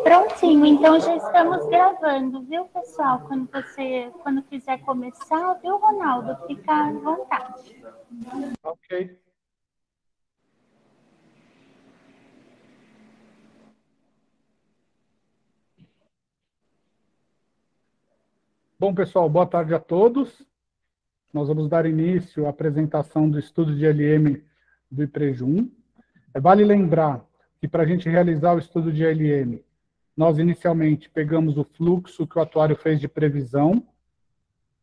Prontinho, então já estamos gravando, viu, pessoal? Quando quiser começar, viu, Ronaldo? Fica à vontade. Ok. Bom, pessoal, boa tarde a todos. Nós vamos dar início à apresentação do estudo de LM do IPREJUM. Vale lembrar que para a gente realizar o estudo de LM, nós inicialmente pegamos o fluxo que o atuário fez de previsão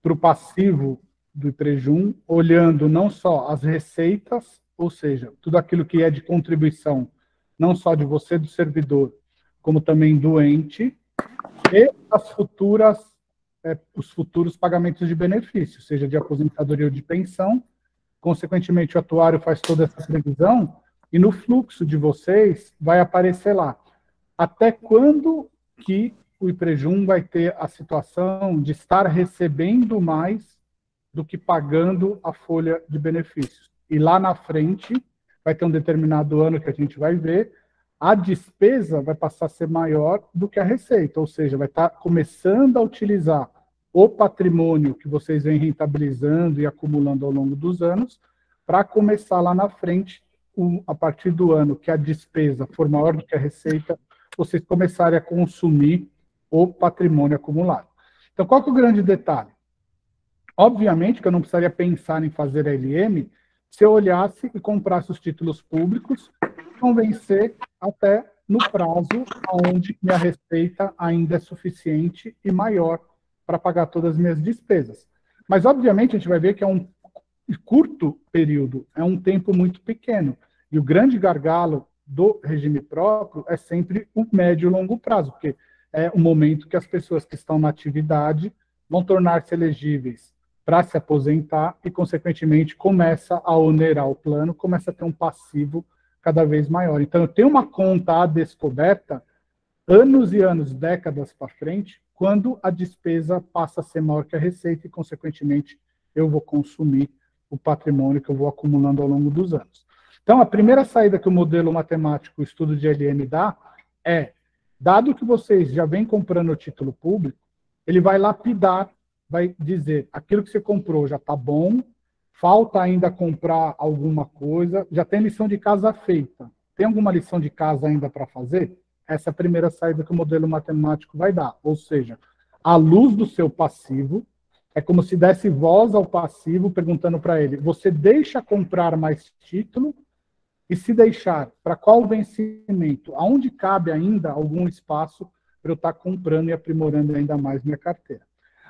para o passivo do IPREJUM, olhando não só as receitas, ou seja, tudo aquilo que é de contribuição, não só de você, do servidor, como também do ente, e os futuros pagamentos de benefícios, seja de aposentadoria ou de pensão. Consequentemente, o atuário faz toda essa previsão e no fluxo de vocês vai aparecer lá até quando que o IPREJUM vai ter a situação de estar recebendo mais do que pagando a folha de benefícios. E lá na frente, vai ter um determinado ano que a gente vai ver, a despesa vai passar a ser maior do que a receita, ou seja, vai estar começando a utilizar o patrimônio que vocês vêm rentabilizando e acumulando ao longo dos anos, para começar lá na frente, a partir do ano que a despesa for maior do que a receita, vocês começarem a consumir o patrimônio acumulado. Então, qual que é o grande detalhe? Obviamente que eu não precisaria pensar em fazer LM se eu olhasse e comprasse os títulos públicos e convencer até no prazo onde minha receita ainda é suficiente e maior para pagar todas as minhas despesas. Mas, obviamente, a gente vai ver que é um curto período, é um tempo muito pequeno. E o grande gargalo do regime próprio é sempre o médio e longo prazo, porque é o momento que as pessoas que estão na atividade vão tornar-se elegíveis para se aposentar e, consequentemente, começa a onerar o plano, começa a ter um passivo cada vez maior. Então, eu tenho uma conta a descoberta anos e anos, décadas para frente, quando a despesa passa a ser maior que a receita e, consequentemente, eu vou consumir o patrimônio que eu vou acumulando ao longo dos anos. Então, a primeira saída que o modelo matemático, o estudo de LM dá, é, dado que vocês já vêm comprando o título público, ele vai lapidar, vai dizer, aquilo que você comprou já está bom, falta ainda comprar alguma coisa, já tem lição de casa feita. Tem alguma lição de casa ainda para fazer? Essa é a primeira saída que o modelo matemático vai dar. Ou seja, à luz do seu passivo, é como se desse voz ao passivo, perguntando para ele, você deixa comprar mais título? E se deixar, para qual vencimento? Aonde cabe ainda algum espaço para eu estar comprando e aprimorando ainda mais minha carteira?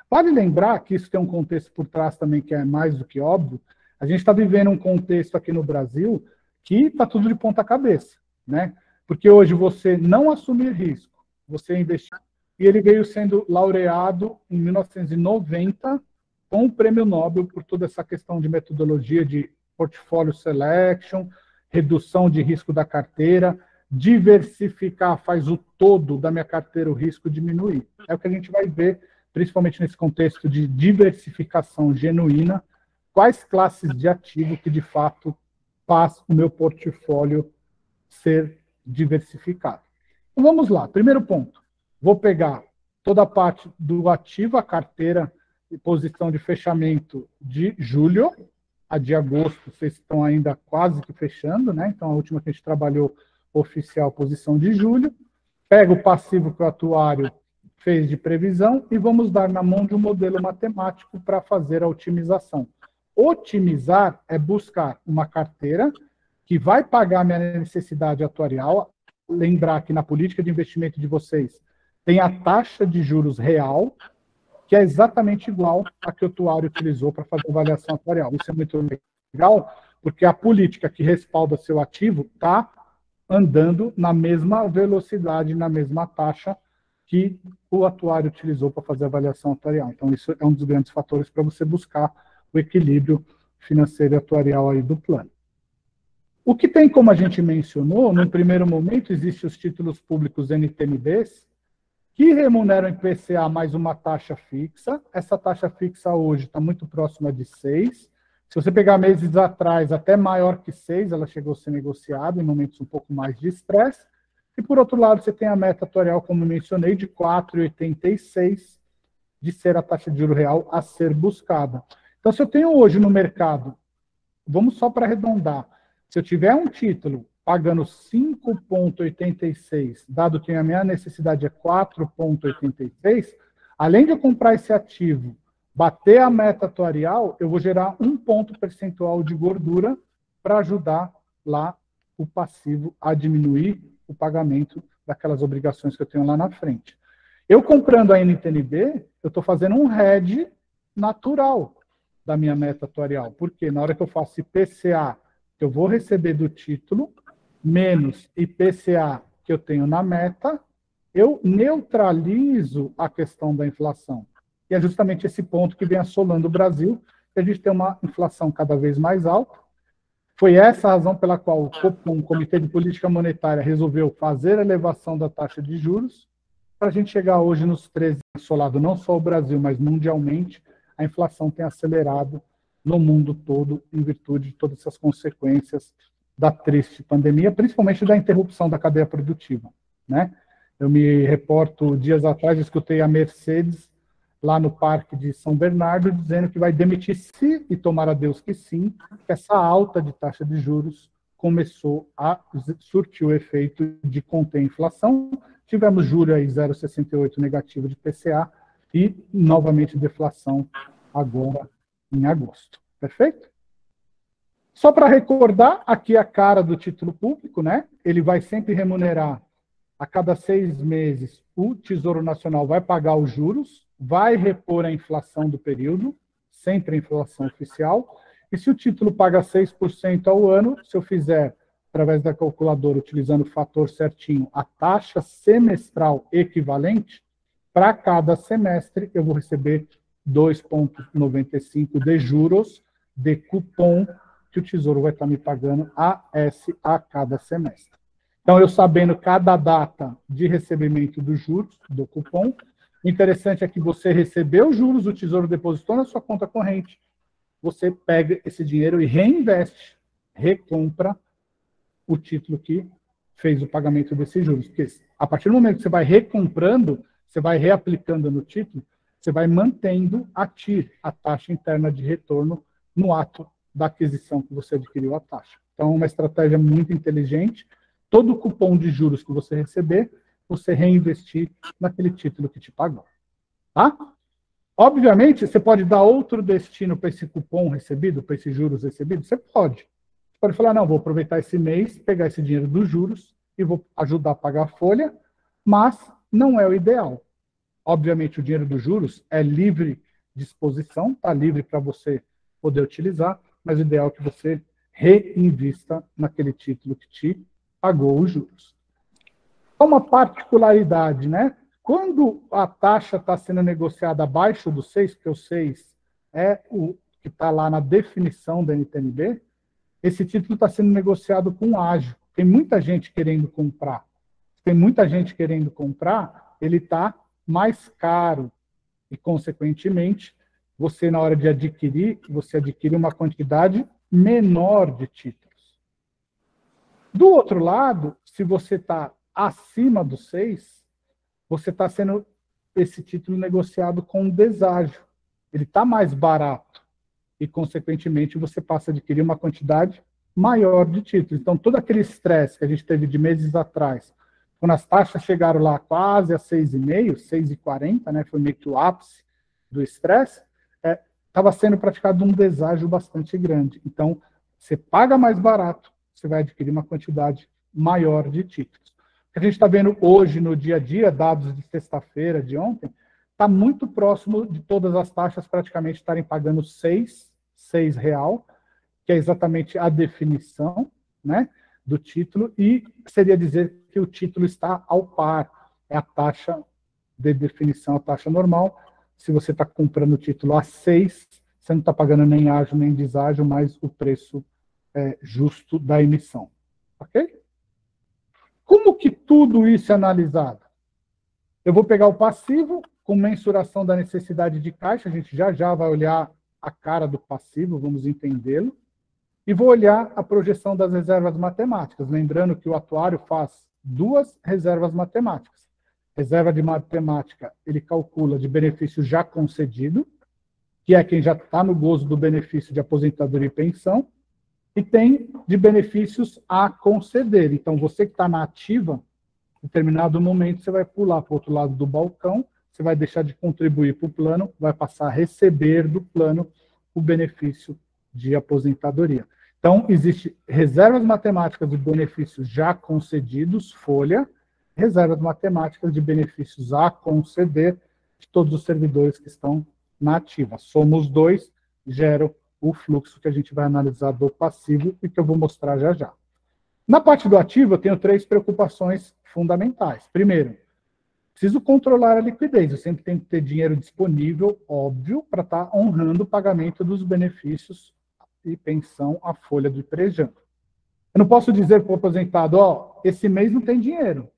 Vale lembrar que isso tem um contexto por trás também que é mais do que óbvio. A gente está vivendo um contexto aqui no Brasil que está tudo de ponta cabeça, né? Porque hoje você não assumir risco, você investir. E ele veio sendo laureado em 1990 com o Prêmio Nobel por toda essa questão de metodologia de portfólio selection, redução de risco da carteira, diversificar, faz o todo da minha carteira o risco diminuir. É o que a gente vai ver, principalmente nesse contexto de diversificação genuína, quais classes de ativo que, de fato, faz o meu portfólio ser diversificado. Então, vamos lá. Primeiro ponto. Vou pegar toda a parte do ativo, a carteira e posição de fechamento de julho, a de agosto, vocês estão ainda quase que fechando, né? Então, a última que a gente trabalhou oficial, posição de julho. Pega o passivo que o atuário fez de previsão e vamos dar na mão de um modelo matemático para fazer a otimização. Otimizar é buscar uma carteira que vai pagar minha necessidade atuarial. Lembrar que na política de investimento de vocês tem a taxa de juros real, que é exatamente igual a que o atuário utilizou para fazer a avaliação atuarial. Isso é muito legal, porque a política que respalda seu ativo está andando na mesma velocidade, na mesma taxa que o atuário utilizou para fazer a avaliação atuarial. Então, isso é um dos grandes fatores para você buscar o equilíbrio financeiro e atuarial aí do plano. O que tem, como a gente mencionou, no primeiro momento, existem os títulos públicos NTNBs, que remuneram IPCA mais uma taxa fixa. Essa taxa fixa hoje está muito próxima de 6. Se você pegar meses atrás, até maior que 6, ela chegou a ser negociada em momentos um pouco mais de estresse. E, por outro lado, você tem a meta atuarial, como mencionei, de 4,86, de ser a taxa de juro real a ser buscada. Então, se eu tenho hoje no mercado, vamos só para arredondar, se eu tiver um título pagando 5,86, dado que a minha necessidade é 4,86, além de eu comprar esse ativo, bater a meta atuarial, eu vou gerar 1 ponto percentual de gordura para ajudar lá o passivo a diminuir o pagamento daquelas obrigações que eu tenho lá na frente. Eu comprando a NTNB, eu estou fazendo um hedge natural da minha meta atuarial. Porque na hora que eu faço IPCA, que eu vou receber do título, menos IPCA que eu tenho na meta, eu neutralizo a questão da inflação. E é justamente esse ponto que vem assolando o Brasil, que a gente tem uma inflação cada vez mais alta. Foi essa a razão pela qual o Copom, o Comitê de Política Monetária, resolveu fazer a elevação da taxa de juros, para a gente chegar hoje nos 13, assolado não só o Brasil, mas mundialmente, a inflação tem acelerado no mundo todo, em virtude de todas essas consequências da triste pandemia, principalmente da interrupção da cadeia produtiva, né? Eu me reporto, dias atrás, escutei a Mercedes, lá no Parque de São Bernardo, dizendo que vai demitir, se, e tomara Deus que sim, que essa alta de taxa de juros começou a surtir o efeito de conter a inflação. Tivemos julho aí 0,68 negativo de PCA e novamente deflação agora em agosto. Perfeito? Só para recordar, aqui a cara do título público, né? Ele vai sempre remunerar a cada 6 meses, o Tesouro Nacional vai pagar os juros, vai repor a inflação do período, sempre a inflação oficial, e se o título paga 6% ao ano, se eu fizer, através da calculadora, utilizando o fator certinho, a taxa semestral equivalente, para cada semestre eu vou receber 2,95 de juros de cupom que o Tesouro vai estar me pagando a cada semestre. Então, eu sabendo cada data de recebimento dos juros, do cupom, o interessante é que você recebeu os juros, o Tesouro depositou na sua conta corrente, você pega esse dinheiro e reinveste, recompra o título que fez o pagamento desses juros. Porque a partir do momento que você vai recomprando, você vai reaplicando no título, você vai mantendo a TIR, a taxa interna de retorno, no ato da aquisição que você adquiriu a taxa. Então, é uma estratégia muito inteligente. Todo o cupom de juros que você receber, você reinvestir naquele título que te pagou. Tá? Obviamente, você pode dar outro destino para esse cupom recebido, para esses juros recebidos? Você pode. Você pode falar, não, vou aproveitar esse mês, pegar esse dinheiro dos juros e vou ajudar a pagar a folha, mas não é o ideal. Obviamente, o dinheiro dos juros é livre disposição, está livre para você poder utilizar, mas o ideal é que você reinvista naquele título que te pagou os juros. Uma particularidade, né? Quando a taxa está sendo negociada abaixo do 6, porque o 6 é o que está lá na definição da NTNB, esse título está sendo negociado com ágio. Tem muita gente querendo comprar. Tem muita gente querendo comprar, ele está mais caro. E, consequentemente, você, na hora de adquirir, você adquire uma quantidade menor de títulos. Do outro lado, se você está acima do 6, você está sendo esse título negociado com deságio. Ele está mais barato. E, consequentemente, você passa a adquirir uma quantidade maior de títulos. Então, todo aquele estresse que a gente teve de meses atrás, quando as taxas chegaram lá quase a 6,5, 6,40, né, foi meio que o ápice do estresse, estava sendo praticado um deságio bastante grande. Então, você paga mais barato, você vai adquirir uma quantidade maior de títulos. O que a gente está vendo hoje no dia a dia, dados de sexta-feira, de ontem, está muito próximo de todas as taxas praticamente estarem pagando R$6, que é exatamente a definição, né, do título, e seria dizer que o título está ao par, é a taxa de definição, a taxa normal. Se você está comprando o título a 6, você não está pagando nem ágio nem deságio, mas o preço justo da emissão. Ok? Como que tudo isso é analisado? Eu vou pegar o passivo com mensuração da necessidade de caixa, a gente já vai olhar a cara do passivo, vamos entendê-lo, e vou olhar a projeção das reservas matemáticas, lembrando que o atuário faz duas reservas matemáticas. Reserva de matemática, ele calcula de benefício já concedido, que é quem já está no gozo do benefício de aposentadoria e pensão, e tem de benefícios a conceder. Então, você que está na ativa, em determinado momento, você vai pular para o outro lado do balcão, você vai deixar de contribuir para o plano, vai passar a receber do plano o benefício de aposentadoria. Então, existe reservas matemáticas de benefícios já concedidos, folha, reservas matemáticas de benefícios a conceder de todos os servidores que estão na ativa. Somos dois, geram o fluxo que a gente vai analisar do passivo e que eu vou mostrar já já. Na parte do ativo, eu tenho 3 preocupações fundamentais. Primeiro, preciso controlar a liquidez. Eu sempre tenho que ter dinheiro disponível, óbvio, para estar honrando o pagamento dos benefícios e pensão à folha do prejando. Eu não posso dizer para o aposentado, ó, esse mês não tem dinheiro,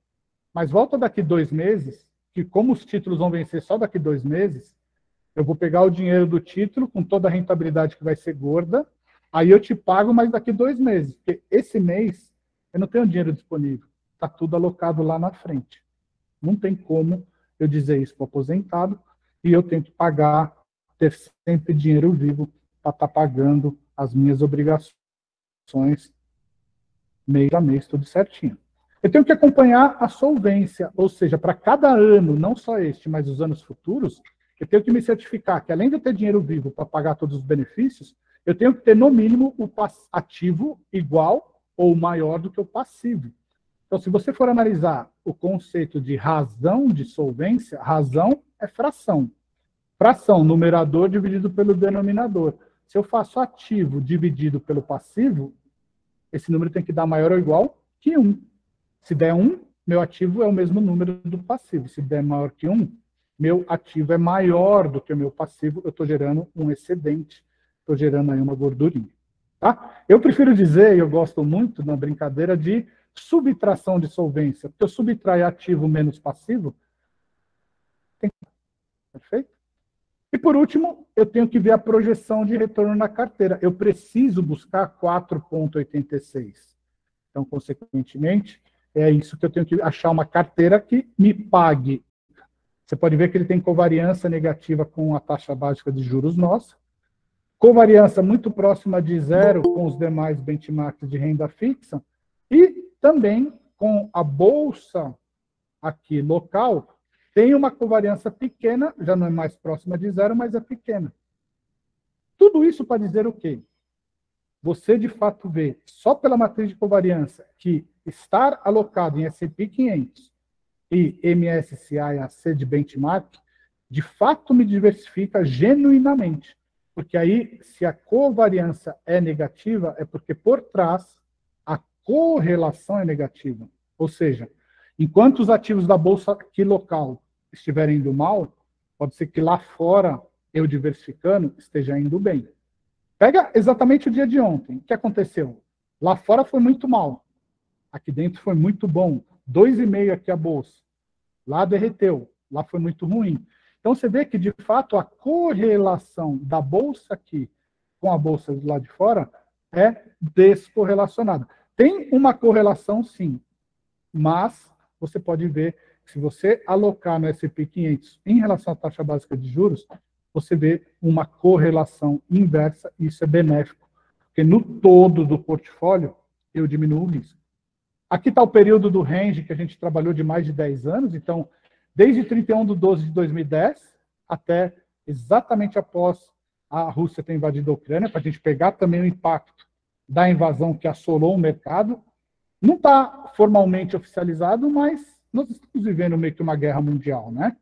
mas volta daqui 2 meses, que como os títulos vão vencer só daqui 2 meses, eu vou pegar o dinheiro do título com toda a rentabilidade que vai ser gorda, aí eu te pago mais daqui 2 meses, porque esse mês eu não tenho dinheiro disponível, está tudo alocado lá na frente. Não tem como eu dizer isso para o aposentado e eu tenho que pagar, ter sempre dinheiro vivo para estar pagando as minhas obrigações mês a mês, tudo certinho. Eu tenho que acompanhar a solvência, ou seja, para cada ano, não só este, mas os anos futuros, eu tenho que me certificar que, além de eu ter dinheiro vivo para pagar todos os benefícios, eu tenho que ter, no mínimo, o ativo igual ou maior do que o passivo. Então, se você for analisar o conceito de razão de solvência, razão é fração. Fração, numerador dividido pelo denominador. Se eu faço ativo dividido pelo passivo, esse número tem que dar maior ou igual que 1. Se der 1, meu ativo é o mesmo número do passivo. Se der maior que 1, meu ativo é maior do que o meu passivo, eu estou gerando um excedente, estou gerando aí uma gordurinha. Tá? Eu prefiro dizer, e eu gosto muito na brincadeira, de subtração de solvência, porque eu subtraio ativo menos passivo. Perfeito? E por último, eu tenho que ver a projeção de retorno na carteira. Eu preciso buscar 4,86. Então, consequentemente, é isso que eu tenho que achar uma carteira que me pague. Você pode ver que ele tem covariância negativa com a taxa básica de juros nossa, covariância muito próxima de 0 com os demais benchmarks de renda fixa, e também com a bolsa aqui local, tem uma covariância pequena, já não é mais próxima de 0, mas é pequena. Tudo isso para dizer o quê? Você, de fato, vê, só pela matriz de covariância, que estar alocado em S&P 500 e MSCI AC de benchmark, de fato me diversifica genuinamente. Porque aí, se a covariância é negativa, é porque por trás a correlação é negativa. Ou seja, enquanto os ativos da bolsa aqui local estiverem indo mal, pode ser que lá fora, eu diversificando, esteja indo bem. Pega exatamente o dia de ontem. O que aconteceu? Lá fora foi muito mal. Aqui dentro foi muito bom. 2,5 aqui a bolsa. Lá derreteu. Lá foi muito ruim. Então você vê que, de fato, a correlação da bolsa aqui com a bolsa do lado de fora é descorrelacionada. Tem uma correlação, sim, mas você pode ver que se você alocar no S&P 500 em relação à taxa básica de juros, você vê uma correlação inversa, e isso é benéfico, porque no todo do portfólio eu diminuo o risco. Aqui está o período do range que a gente trabalhou de mais de 10 anos, então, desde 31/12/2010 até exatamente após a Rússia ter invadido a Ucrânia, para a gente pegar também o impacto da invasão que assolou o mercado. Não está formalmente oficializado, mas nós estamos vivendo meio que uma guerra mundial, né?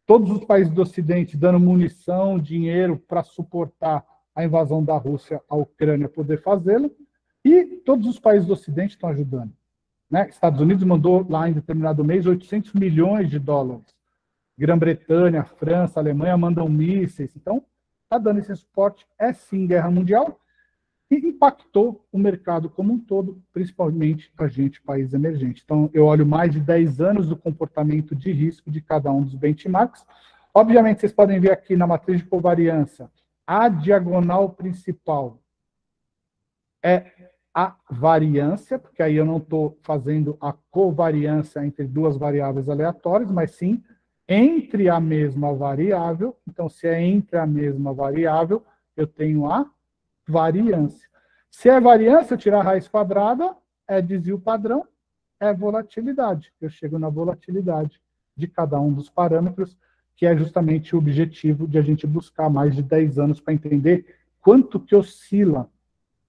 Todos os países do Ocidente dando munição, dinheiro para suportar a invasão da Rússia à Ucrânia poder fazê-lo, e todos os países do Ocidente estão ajudando. Né? Estados Unidos mandou lá em determinado mês 800 milhões de dólares. Grã-Bretanha, França, Alemanha mandam mísseis. Então, está dando esse suporte. É sim guerra mundial, e impactou o mercado como um todo, principalmente a gente, país emergente. Então, eu olho mais de 10 anos do comportamento de risco de cada um dos benchmarks. Obviamente, vocês podem ver aqui na matriz de covariância, a diagonal principal é a variância, porque aí eu não estou fazendo a covariância entre duas variáveis aleatórias, mas sim entre a mesma variável. Então, se é entre a mesma variável, eu tenho a variância. Se é variância, eu tiro a raiz quadrada, é desvio padrão, é volatilidade. Eu chego na volatilidade de cada um dos parâmetros, que é justamente o objetivo de a gente buscar mais de 10 anos para entender quanto que oscila,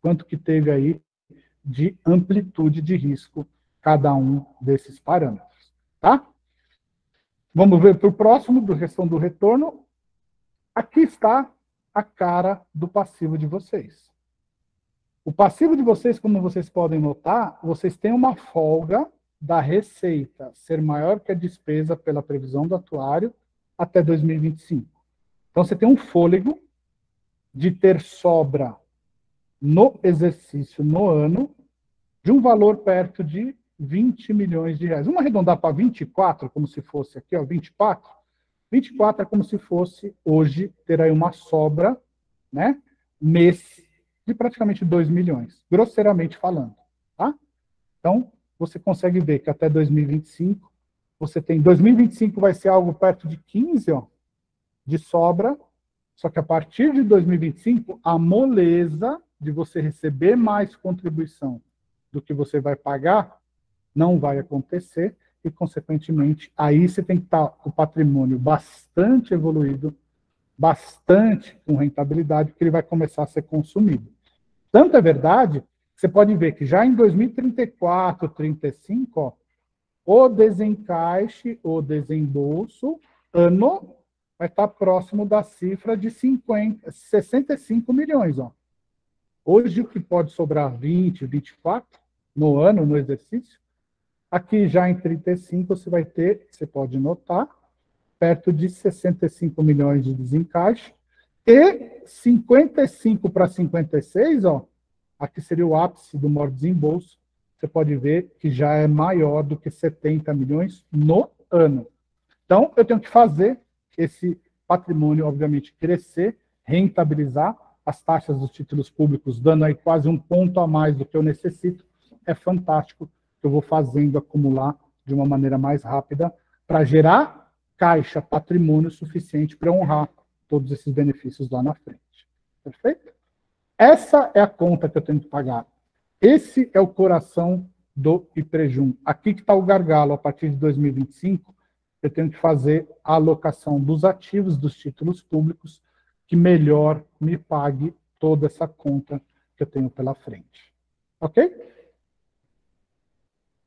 quanto que teve aí de amplitude de risco cada um desses parâmetros, tá? Vamos ver para o próximo, do questão do retorno. Aqui está a cara do passivo de vocês. O passivo de vocês, como vocês podem notar, vocês têm uma folga da receita ser maior que a despesa pela previsão do atuário até 2025. Então, você tem um fôlego de ter sobra no exercício, no ano, de um valor perto de 20 milhões de reais. Vamos arredondar para 24, como se fosse aqui, ó, 24? 24 é como se fosse, hoje, ter aí uma sobra, né, mês, de praticamente 2 milhões, grosseiramente falando, tá? Então, você consegue ver que até 2025, você tem, 2025 vai ser algo perto de 15, ó, de sobra, só que a partir de 2025, a moleza de você receber mais contribuição do que você vai pagar, não vai acontecer, e, consequentemente, aí você tem que estar com o patrimônio bastante evoluído, bastante com rentabilidade, porque ele vai começar a ser consumido. Tanto é verdade, você pode ver que já em 2034, 35, ó, o desencaixe, o desembolso, ano, vai estar próximo da cifra de 65 milhões. Ó. Hoje, o que pode sobrar 20, 24 no ano, no exercício, aqui já em 35 você vai ter, você pode notar, perto de 65 milhões de desencaixe, e 55 para 56, ó, aqui seria o ápice do maior desembolso, você pode ver que já é maior do que 70 milhões no ano. Então, eu tenho que fazer esse patrimônio, obviamente, crescer, rentabilizar as taxas dos títulos públicos, dando aí quase um ponto a mais do que eu necessito. É fantástico que eu vou fazendo acumular de uma maneira mais rápida para gerar caixa, patrimônio suficiente para honrar todos esses benefícios lá na frente. Perfeito? Essa é a conta que eu tenho que pagar. Esse é o coração do IPREJUM. Aqui que está o gargalo. A partir de 2025, eu tenho que fazer a alocação dos ativos dos títulos públicos que melhor me pague toda essa conta que eu tenho pela frente. Ok?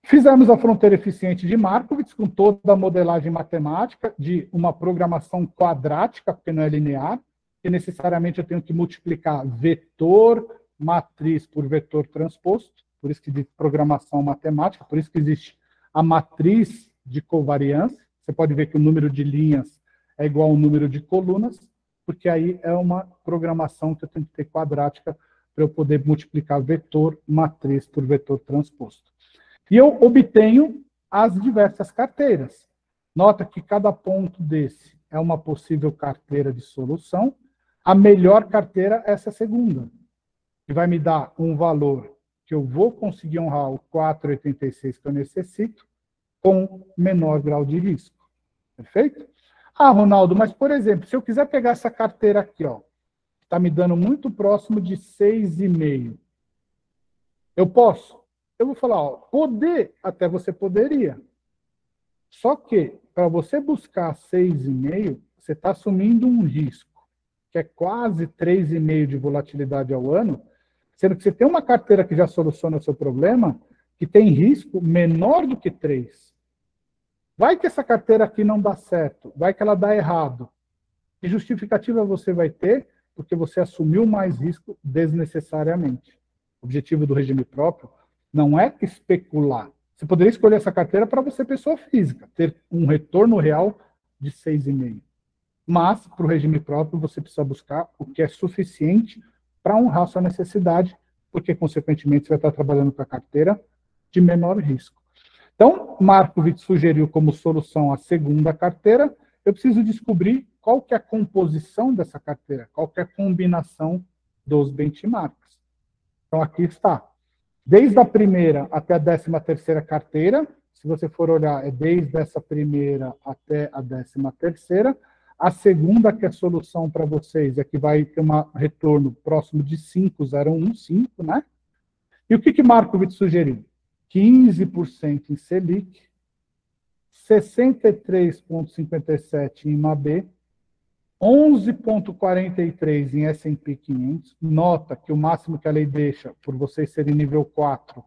Fizemos a fronteira eficiente de Markowitz com toda a modelagem matemática de uma programação quadrática, porque não é linear, que necessariamente eu tenho que multiplicar vetor, matriz por vetor transposto, por isso que existe programação matemática, por isso que existe a matriz de covariância. Você pode ver que o número de linhas é igual ao número de colunas, porque aí é uma programação que eu tenho que ter quadrática para eu poder multiplicar vetor, matriz por vetor transposto. E eu obtenho as diversas carteiras. Nota que cada ponto desse é uma possível carteira de solução. A melhor carteira é essa segunda, que vai me dar um valor que eu vou conseguir honrar o 4,86 que eu necessito, com menor grau de risco. Perfeito? Ah, Ronaldo, mas, por exemplo, se eu quiser pegar essa carteira aqui, ó, que está me dando muito próximo de 6,5, eu posso? Eu vou falar, ó, poder, até você poderia. Só que, para você buscar 6,5, você está assumindo um risco, que é quase 3,5 de volatilidade ao ano, sendo que você tem uma carteira que já soluciona o seu problema, que tem risco menor do que 3. Vai que essa carteira aqui não dá certo, vai que ela dá errado. Que justificativa você vai ter? Porque você assumiu mais risco desnecessariamente. O objetivo do regime próprio não é especular. Você poderia escolher essa carteira para você, pessoa física, ter um retorno real de 6,5. Mas, para o regime próprio, você precisa buscar o que é suficiente para honrar sua necessidade, porque, consequentemente, você vai estar trabalhando com a carteira de menor risco. Então, Markowitz sugeriu como solução a segunda carteira. Eu preciso descobrir qual que é a composição dessa carteira, qual que é a combinação dos benchmarks. Então, aqui está. Desde a primeira até a 13ª carteira, se você for olhar, é desde essa primeira até a 13ª. A segunda, que é a solução para vocês, é que vai ter um retorno próximo de 5,015, né? E o que Markowitz sugeriu? 15% em Selic, 63,57 em MAB, 11,43 em S&P 500. Nota que o máximo que a lei deixa, por vocês serem nível 4,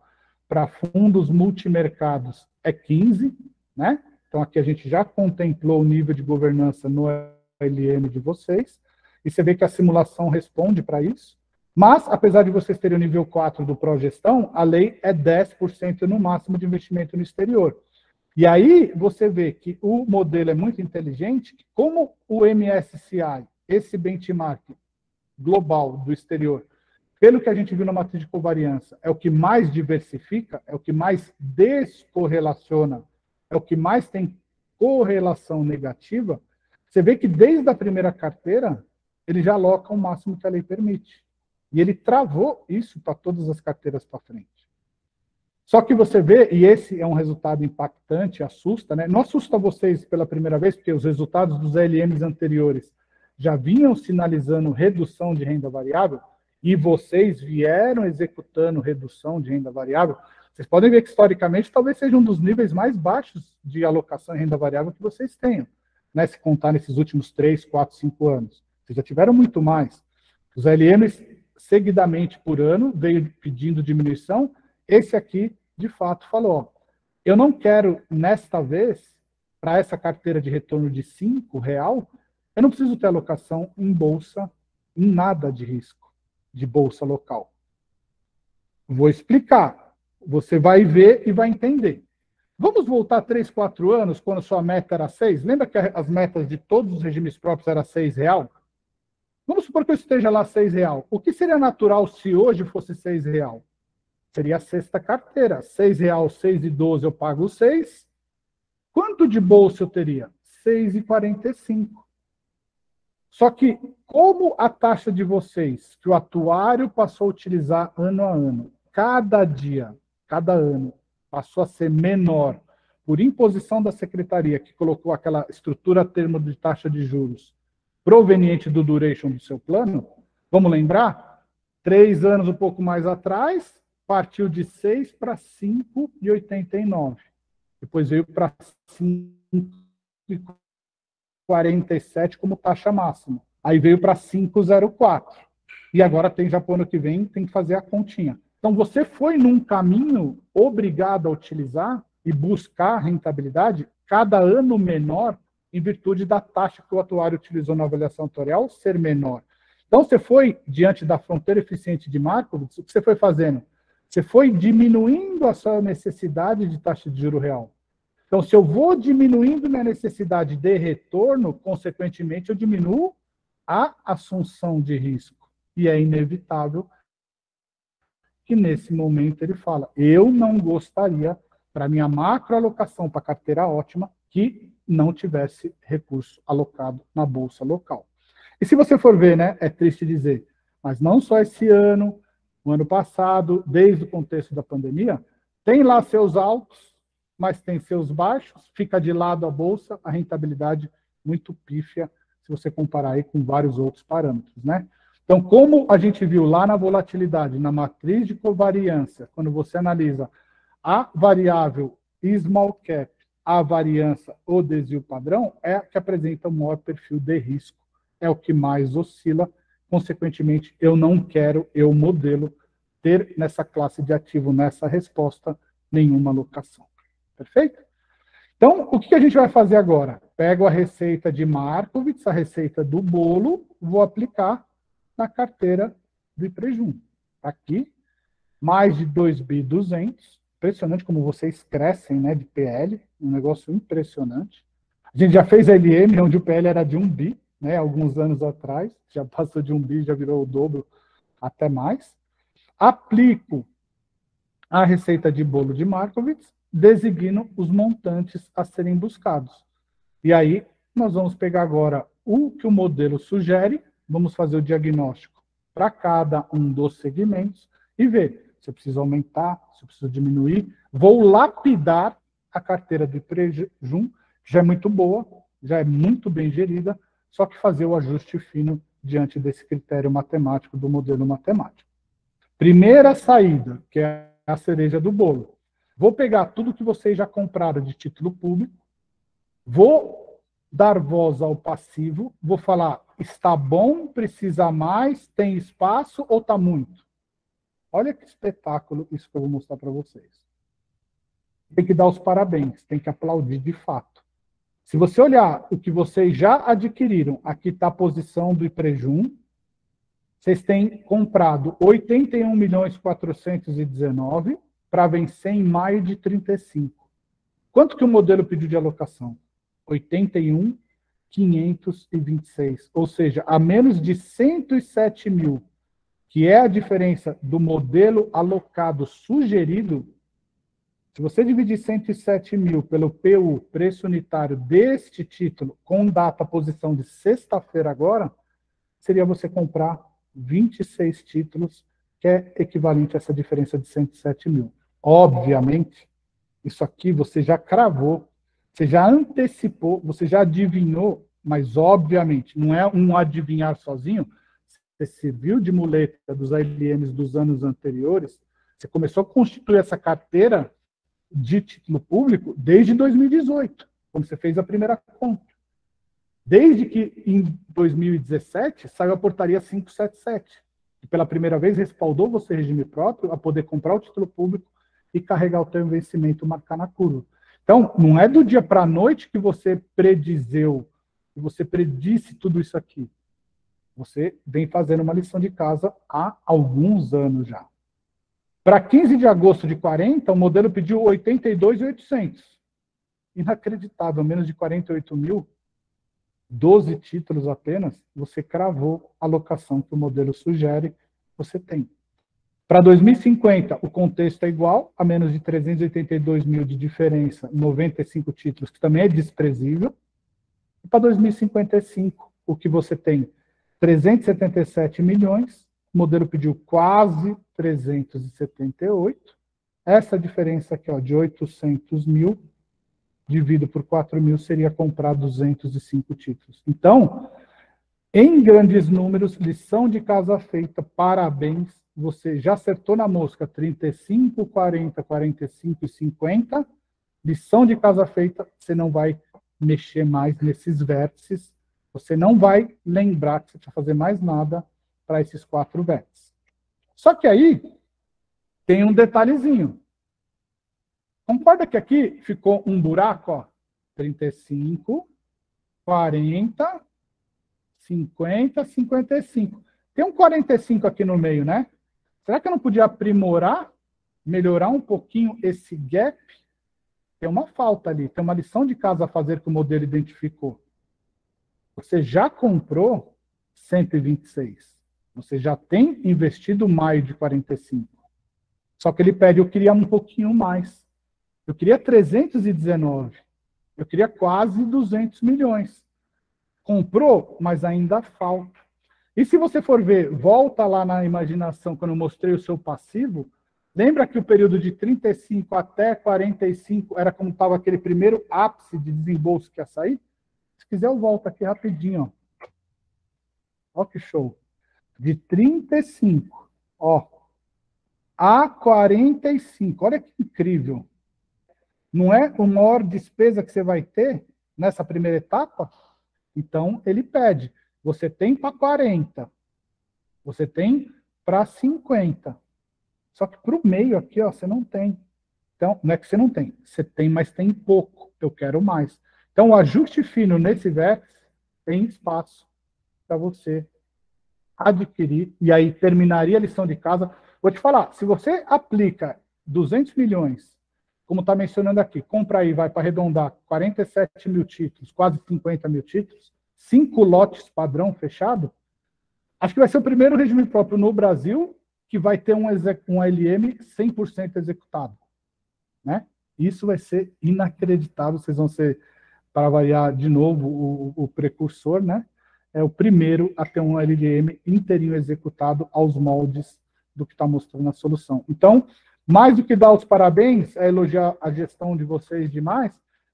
para fundos multimercados é 15, né? Então, aqui a gente já contemplou o nível de governança no LM de vocês, e você vê que a simulação responde para isso. Mas, apesar de vocês terem o nível 4 do Progestão, a lei é 10% no máximo de investimento no exterior. E aí você vê que o modelo é muito inteligente, como o MSCI, esse benchmark global do exterior, pelo que a gente viu na matriz de covariância, é o que mais diversifica, é o que mais descorrelaciona, é o que mais tem correlação negativa. Você vê que desde a primeira carteira, ele já aloca o máximo que a lei permite. E ele travou isso para todas as carteiras para frente. Só que você vê, e esse é um resultado impactante, assusta, né? Não assusta vocês pela primeira vez, porque os resultados dos LMs anteriores já vinham sinalizando redução de renda variável, e vocês vieram executando redução de renda variável. Vocês podem ver que, historicamente, talvez seja um dos níveis mais baixos de alocação em renda variável que vocês tenham, né? Se contar nesses últimos 3, 4, 5 anos. Vocês já tiveram muito mais. Os LMs, seguidamente por ano, veio pedindo diminuição. Esse aqui, de fato, falou, ó, eu não quero, nesta vez, para essa carteira de retorno de R$5, eu não preciso ter alocação em bolsa, em nada de risco, de bolsa local. Vou explicar. Você vai ver e vai entender. Vamos voltar 3, 4 anos, quando sua meta era 6? Lembra que as metas de todos os regimes próprios eram R$6? Vamos supor que eu esteja lá R$6. O que seria natural se hoje fosse R$6? Seria a sexta carteira. R$6, 6,12 eu pago 6. Quanto de bolsa eu teria? 6,45. Só que, como a taxa de vocês, que o atuário passou a utilizar ano a ano, cada dia, cada ano, passou a ser menor, por imposição da secretaria, que colocou aquela estrutura termo de taxa de juros proveniente do duration do seu plano, vamos lembrar? 3 anos um pouco mais atrás, partiu de 6 para 5,89. Depois veio para 5,47 como taxa máxima. Aí veio para 5,04. E agora tem já para o ano que vem, tem que fazer a continha. Então você foi num caminho obrigado a utilizar e buscar rentabilidade cada ano menor em virtude da taxa que o atuário utilizou na avaliação atuarial ser menor. Então você foi, diante da fronteira eficiente de Markowitz, o que você foi fazendo? Você foi diminuindo a sua necessidade de taxa de juro real. Então, se eu vou diminuindo minha necessidade de retorno, consequentemente, eu diminuo a assunção de risco. E é inevitável que, nesse momento, ele fala, eu não gostaria, para minha macroalocação, para carteira ótima, que não tivesse recurso alocado na bolsa local. E se você for ver, né, é triste dizer, mas não só esse ano, o ano passado, desde o contexto da pandemia, tem lá seus altos, mas tem seus baixos, fica de lado a bolsa, a rentabilidade muito pífia, se você comparar aí com vários outros parâmetros, né? Então, como a gente viu lá na volatilidade, na matriz de covariância, quando você analisa a variável small cap, a variância ou desvio padrão, é a que apresenta o maior perfil de risco, é o que mais oscila, consequentemente, eu não quero, eu modelo, ter nessa classe de ativo, nessa resposta, nenhuma alocação. Perfeito? Então, o que a gente vai fazer agora? Pego a receita de Markowitz, a receita do bolo, vou aplicar na carteira do Iprejum. Aqui, mais de 2.200. Impressionante como vocês crescem, né, de PL, um negócio impressionante. A gente já fez LM, onde o PL era de 1 bi, né, alguns anos atrás, já passou de 1 bi, já virou o dobro, até mais. Aplico a receita de bolo de Markowitz, designo os montantes a serem buscados. E aí, nós vamos pegar agora o que o modelo sugere, vamos fazer o diagnóstico para cada um dos segmentos e ver se eu preciso aumentar, se eu preciso diminuir. Vou lapidar a carteira do IPREJUM, já é muito boa, já é muito bem gerida, só que fazer o ajuste fino diante desse critério matemático, do modelo matemático. Primeira saída, que é a cereja do bolo. Vou pegar tudo que vocês já compraram de título público, vou dar voz ao passivo, vou falar, está bom, precisa mais, tem espaço ou está muito? Olha que espetáculo isso que eu vou mostrar para vocês. Tem que dar os parabéns, tem que aplaudir de fato. Se você olhar o que vocês já adquiriram, aqui está a posição do IPREJUM, vocês têm comprado 81.419 para vencer em maio de 35. Quanto que o modelo pediu de alocação? 81.526, ou seja, a menos de 107 mil, que é a diferença do modelo alocado sugerido. Se você dividir 107 mil pelo PU, preço unitário deste título, com data posição de sexta-feira agora, seria você comprar 26 títulos, que é equivalente a essa diferença de 107 mil. Obviamente, isso aqui você já cravou, você já antecipou, você já adivinhou, mas obviamente, não é um adivinhar sozinho, você serviu de muleta dos ALMs dos anos anteriores, você começou a constituir essa carteira de título público desde 2018, quando você fez a primeira compra. Desde que, em 2017, saiu a portaria 577, que pela primeira vez respaldou você, regime próprio, a poder comprar o título público e carregar o teu vencimento, marcar na curva. Então, não é do dia para a noite que você predizeu, que você predisse tudo isso aqui. Você vem fazendo uma lição de casa há alguns anos já. Para 15 de agosto de 40, o modelo pediu 82.800. Inacreditável, menos de 48 mil, 12 títulos apenas, você cravou a alocação que o modelo sugere, você tem. Para 2050, o contexto é igual, a menos de 382 mil de diferença, 95 títulos, que também é desprezível. E para 2055, o que você tem? 377 milhões, o modelo pediu quase 378. Essa diferença aqui, ó, de 800 mil, dividido por 4 mil, seria comprar 205 títulos. Então, em grandes números, lição de casa feita, parabéns, você já acertou na mosca 35, 40, 45 e 50, lição de casa feita, você não vai mexer mais nesses vértices, você não vai lembrar que você precisa fazer mais nada para esses 4 vértices. Só que aí, tem um detalhezinho. Concorda que aqui ficou um buraco, ó, 35, 40, 50, 55. Tem um 45 aqui no meio, né? Será que eu não podia aprimorar, melhorar um pouquinho esse gap? Tem uma falta ali, tem uma lição de casa a fazer que o modelo identificou. Você já comprou 126. Você já tem investido maio de 45. Só que ele pede, eu queria um pouquinho mais. Eu queria 319. Eu queria quase 200 milhões. Comprou, mas ainda falta. E se você for ver, volta lá na imaginação, quando eu mostrei o seu passivo, lembra que o período de 35 até 45 era como estava aquele primeiro ápice de desembolso que ia sair? Se quiser, eu volto aqui rapidinho. Olha que show. De 35, ó, a 45. Olha que incrível. Não é a maior despesa que você vai ter nessa primeira etapa? Então, ele pede. Você tem para 40. Você tem para 50. Só que para o meio aqui, ó, você não tem. Então, não é que você não tem. Você tem, mas tem pouco. Eu quero mais. Então, o ajuste fino nesse vértice tem espaço para você adquirir. E aí, terminaria a lição de casa. Vou te falar, se você aplica 200 milhões, como está mencionando aqui, compra aí, vai para arredondar 47 mil títulos, quase 50 mil títulos, 5 lotes padrão fechado, acho que vai ser o primeiro regime próprio no Brasil que vai ter um LM 100% executado. Né? Isso vai ser inacreditável, vocês vão ser, para variar de novo, o precursor, né? É o primeiro a ter um LM inteirinho executado aos moldes do que está mostrando a solução. Então, mais do que dar os parabéns, é elogiar a gestão de vocês demais,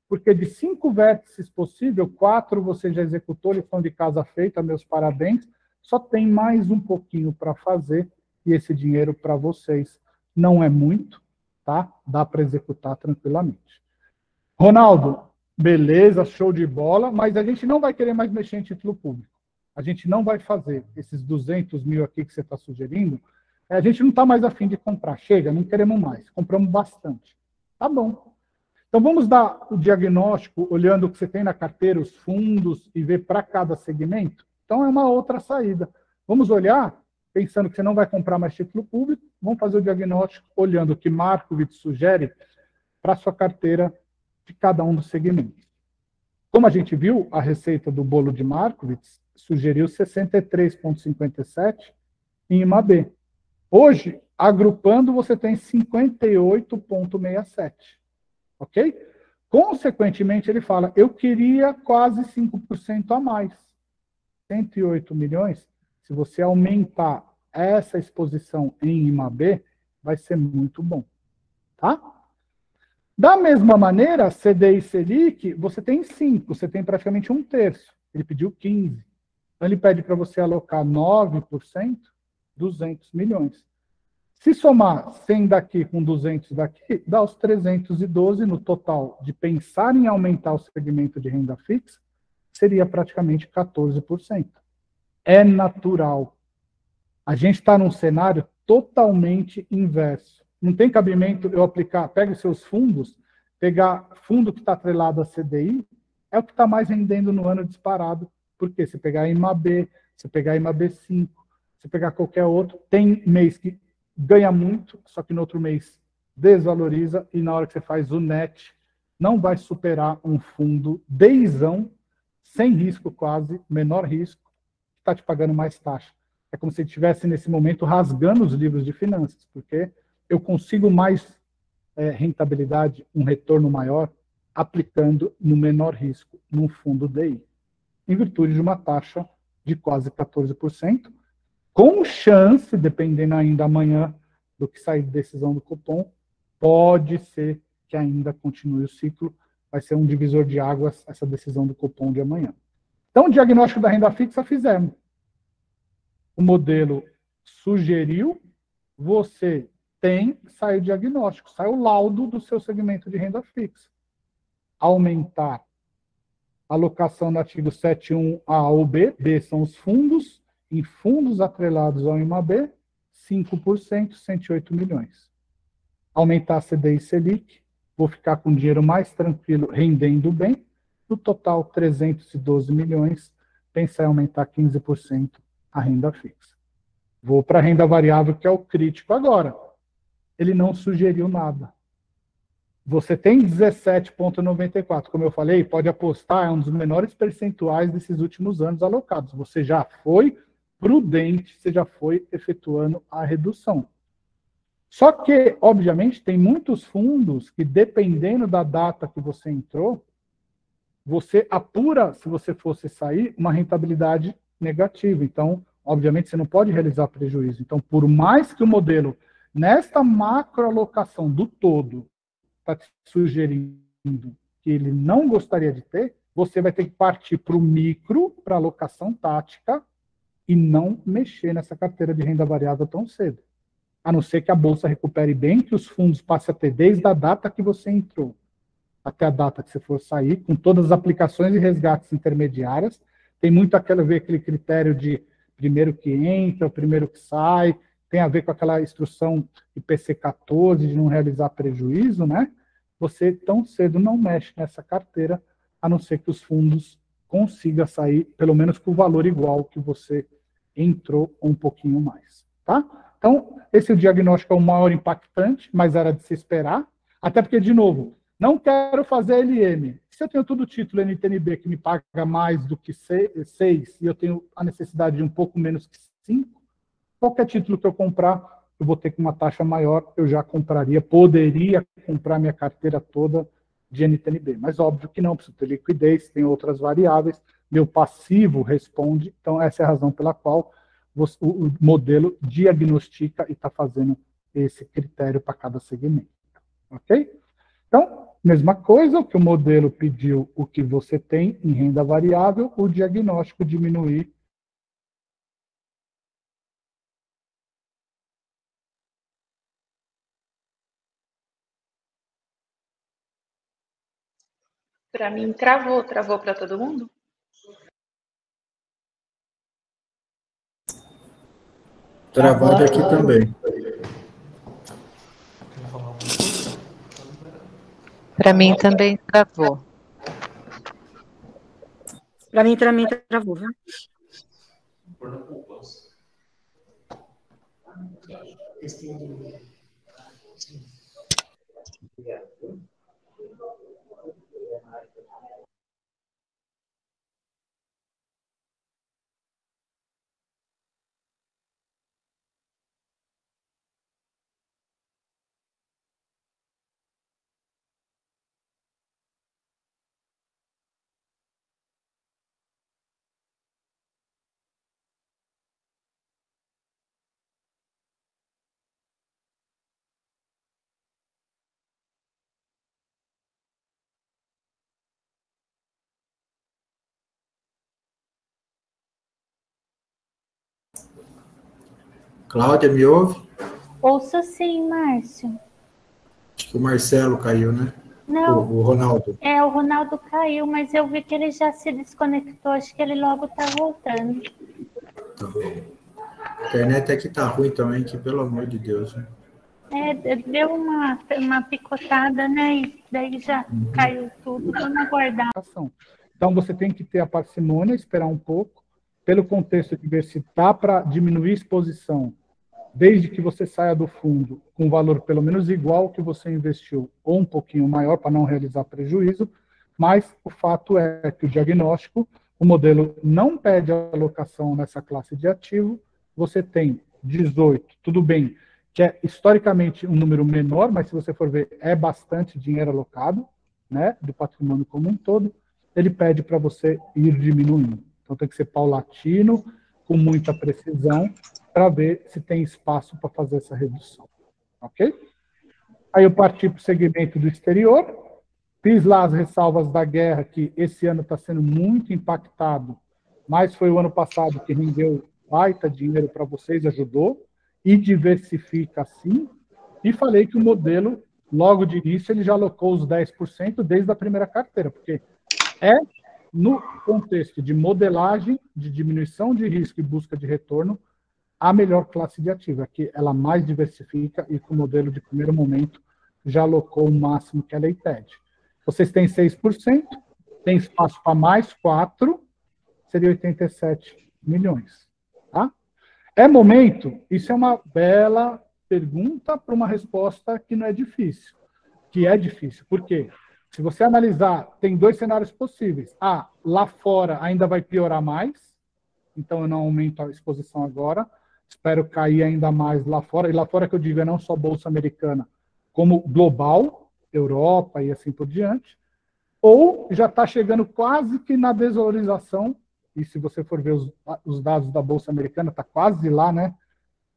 porque de 5 vértices possíveis, 4 você já executou, lição de casa feita, meus parabéns, só tem mais um pouquinho para fazer, e esse dinheiro para vocês não é muito, tá? Dá para executar tranquilamente. Ronaldo, beleza, show de bola, mas a gente não vai querer mais mexer em título público. A gente não vai fazer esses 200 mil aqui que você está sugerindo. A gente não está mais afim de comprar. Chega, não queremos mais. Compramos bastante. Tá bom. Então, vamos dar o diagnóstico, olhando o que você tem na carteira, os fundos, e ver para cada segmento? Então, é uma outra saída. Vamos olhar, pensando que você não vai comprar mais título público, vamos fazer o diagnóstico olhando o que Markowitz sugere para a sua carteira de cada um dos segmentos. Como a gente viu, a receita do bolo de Markowitz sugeriu 63,57 em IMAB. Hoje, agrupando, você tem 58,67. Ok? Consequentemente, ele fala, eu queria quase 5% a mais. 108 milhões, se você aumentar essa exposição em IMAB, vai ser muito bom. Tá? Da mesma maneira, CDI e Selic, você tem 5, você tem praticamente 1/3. Ele pediu 15. Então, ele pede para você alocar 9%, 200 milhões. Se somar 100 daqui com 200 daqui, dá os 312 no total de pensar em aumentar o segmento de renda fixa, seria praticamente 14%. É natural. A gente está num cenário totalmente inverso. Não tem cabimento eu aplicar, pega os seus fundos, pegar fundo que está atrelado a CDI, é o que está mais rendendo no ano disparado, porque se pegar IMAB, se pegar IMAB5, se pegar qualquer outro, tem mês que ganha muito, só que no outro mês desvaloriza, e na hora que você faz o net, não vai superar um fundo dezão, sem risco quase, menor risco, que está te pagando mais taxa. É como se estivesse nesse momento rasgando os livros de finanças, porque eu consigo mais rentabilidade, um retorno maior, aplicando no menor risco, num fundo DI, em virtude de uma taxa de quase 14%, com chance, dependendo ainda amanhã do que sair de decisão do Copom, pode ser que ainda continue o ciclo, vai ser um divisor de águas essa decisão do Copom de amanhã. Então, o diagnóstico da renda fixa fizemos. O modelo sugeriu, você sai o diagnóstico, sai o laudo do seu segmento de renda fixa. Aumentar a alocação no artigo 7.1A ou B, B são os fundos, em fundos atrelados ao IMAB, 5%, 108 milhões. Aumentar a CDI e Selic, vou ficar com dinheiro mais tranquilo, rendendo bem, no total 312 milhões, pensar em aumentar 15% a renda fixa. Vou para a renda variável, que é o crítico agora. Ele não sugeriu nada. Você tem 17,94, como eu falei, pode apostar, é um dos menores percentuais desses últimos anos alocados. Você já foi prudente, você já foi efetuando a redução. Só que, obviamente, tem muitos fundos que, dependendo da data que você entrou, você apura, se você fosse sair, uma rentabilidade negativa. Então, obviamente, você não pode realizar prejuízo. Então, por mais que o modelo, nesta macroalocação do todo, está te sugerindo que ele não gostaria de ter, você vai ter que partir para o micro, para alocação tática, e não mexer nessa carteira de renda variável tão cedo. A não ser que a bolsa recupere bem, que os fundos passem a ter desde a data que você entrou até a data que você for sair, com todas as aplicações e resgates intermediárias. Tem muito aquele critério de primeiro que entra, primeiro que sai, tem a ver com aquela instrução IPC 14 de não realizar prejuízo, né? Você tão cedo não mexe nessa carteira, a não ser que os fundos consigam sair, pelo menos com o valor igual que você entrou, ou um pouquinho mais, tá? Então, esse é o diagnóstico, é o maior impactante, mas era de se esperar, até porque, de novo, não quero fazer LM. Se eu tenho todo o título NTNB que me paga mais do que 6, e eu tenho a necessidade de um pouco menos que 5, qualquer título que eu comprar, eu vou ter com uma taxa maior, eu já compraria, poderia comprar minha carteira toda de NTNB. Mas óbvio que não, preciso ter liquidez, tem outras variáveis, meu passivo responde, então essa é a razão pela qual o modelo diagnostica e está fazendo esse critério para cada segmento. Ok? Então, mesma coisa, o que o modelo pediu, o que você tem em renda variável, o diagnóstico diminuir. Para mim, travou para todo mundo? Travado aqui também. Para mim também travou. Para mim também travou, viu? Cláudia, me ouve? Ouço sim, Márcio. Acho que o Marcelo caiu, né? Não, O Ronaldo. o Ronaldo caiu, mas eu vi que ele já se desconectou, acho que ele logo está voltando. Tá bom. A internet aqui tá ruim também, que pelo amor de Deus. Né? Deu uma picotada, né? E daí já caiu tudo. Vamos aguardar. Então, você tem que ter a parcimônia, esperar um pouco, pelo contexto de ver se dá para diminuir a exposição, desde que você saia do fundo com um valor pelo menos igual ao que você investiu, ou um pouquinho maior, para não realizar prejuízo, mas o fato é que o diagnóstico, o modelo não pede alocação nessa classe de ativo, você tem 18, tudo bem, que é historicamente um número menor, mas se você for ver, é bastante dinheiro alocado, né, do patrimônio como um todo, ele pede para você ir diminuindo. Então tem que ser paulatino, com muita precisão, para ver se tem espaço para fazer essa redução. Ok? Aí eu parti para o segmento do exterior, fiz lá as ressalvas da guerra, que esse ano está sendo muito impactado, mas foi o ano passado que rendeu baita dinheiro para vocês, ajudou, e diversifica sim, e falei que o modelo, logo de início, ele já alocou os 10% desde a primeira carteira, porque no contexto de modelagem, de diminuição de risco e busca de retorno, a melhor classe de ativo, é que ela mais diversifica e com o modelo de primeiro momento já alocou o máximo que a lei pede. Vocês têm 6%, tem espaço para mais 4%, seria 87 milhões. Tá? É momento? Isso é uma bela pergunta para uma resposta que não é difícil. Que é difícil. Por quê? Se você analisar, tem dois cenários possíveis. Lá fora ainda vai piorar mais, então eu não aumento a exposição agora, espero cair ainda mais lá fora, e lá fora que eu digo é não só Bolsa Americana, como global, Europa e assim por diante, ou já está chegando quase que na desvalorização, e se você for ver os dados da Bolsa Americana, está quase lá, né,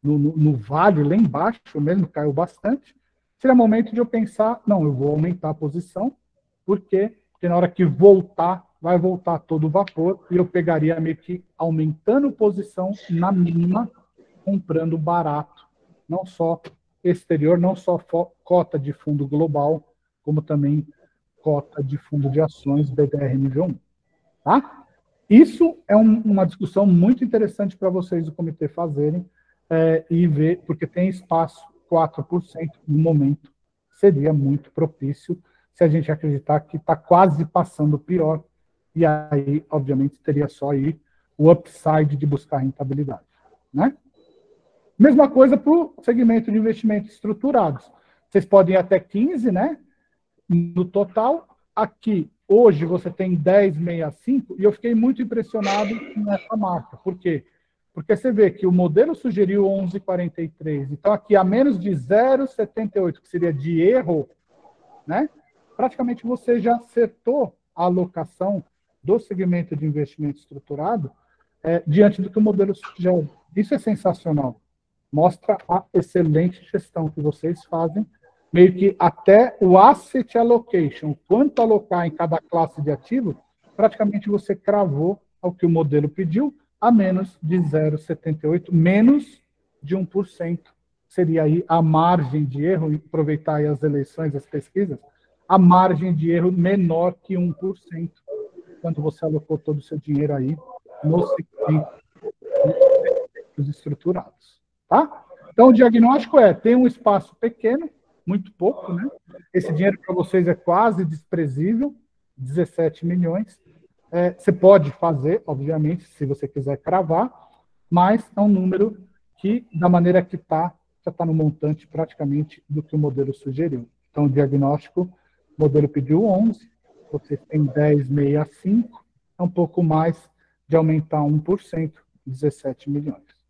no vale, lá embaixo mesmo, caiu bastante, seria momento de eu pensar, não, eu vou aumentar a posição, por quê? Porque na hora que voltar, vai voltar todo o vapor, e eu pegaria meio que aumentando posição na mínima, comprando barato, não só exterior, não só cota de fundo global, como também cota de fundo de ações BDR nível 1. Tá? Isso é uma discussão muito interessante para vocês do comitê fazerem e ver, porque tem espaço, 4% no momento, seria muito propício se a gente acreditar que está quase passando o pior, e aí, obviamente, teria só aí o upside de buscar rentabilidade. Né? Mesma coisa para o segmento de investimentos estruturados. Vocês podem ir até 15, né? No total, aqui, hoje, você tem 10,65, e eu fiquei muito impressionado com essa marca. Por quê? Porque você vê que o modelo sugeriu 11,43. Então, aqui, a menos de 0,78, que seria de erro, né? Praticamente você já acertou a alocação do segmento de investimento estruturado diante do que o modelo sugere. Isso é sensacional. Mostra a excelente gestão que vocês fazem, meio que até o asset allocation, quanto alocar em cada classe de ativo, praticamente você cravou ao que o modelo pediu, a menos de 0,78, menos de 1%. Seria aí a margem de erro, aproveitar aí as eleições, as pesquisas, a margem de erro menor que 1%, quando você alocou todo o seu dinheiro aí nos segmentos estruturados. Tá? Então, o diagnóstico tem um espaço pequeno, muito pouco, né? Esse dinheiro para vocês é quase desprezível, 17 milhões. Você pode fazer, obviamente, se você quiser cravar, mas é um número que, da maneira que está, já está no montante praticamente do que o modelo sugeriu. Então, o diagnóstico, o modelo pediu 11, vocês têm 10,65, é um pouco mais de aumentar 1%, 17 milhões.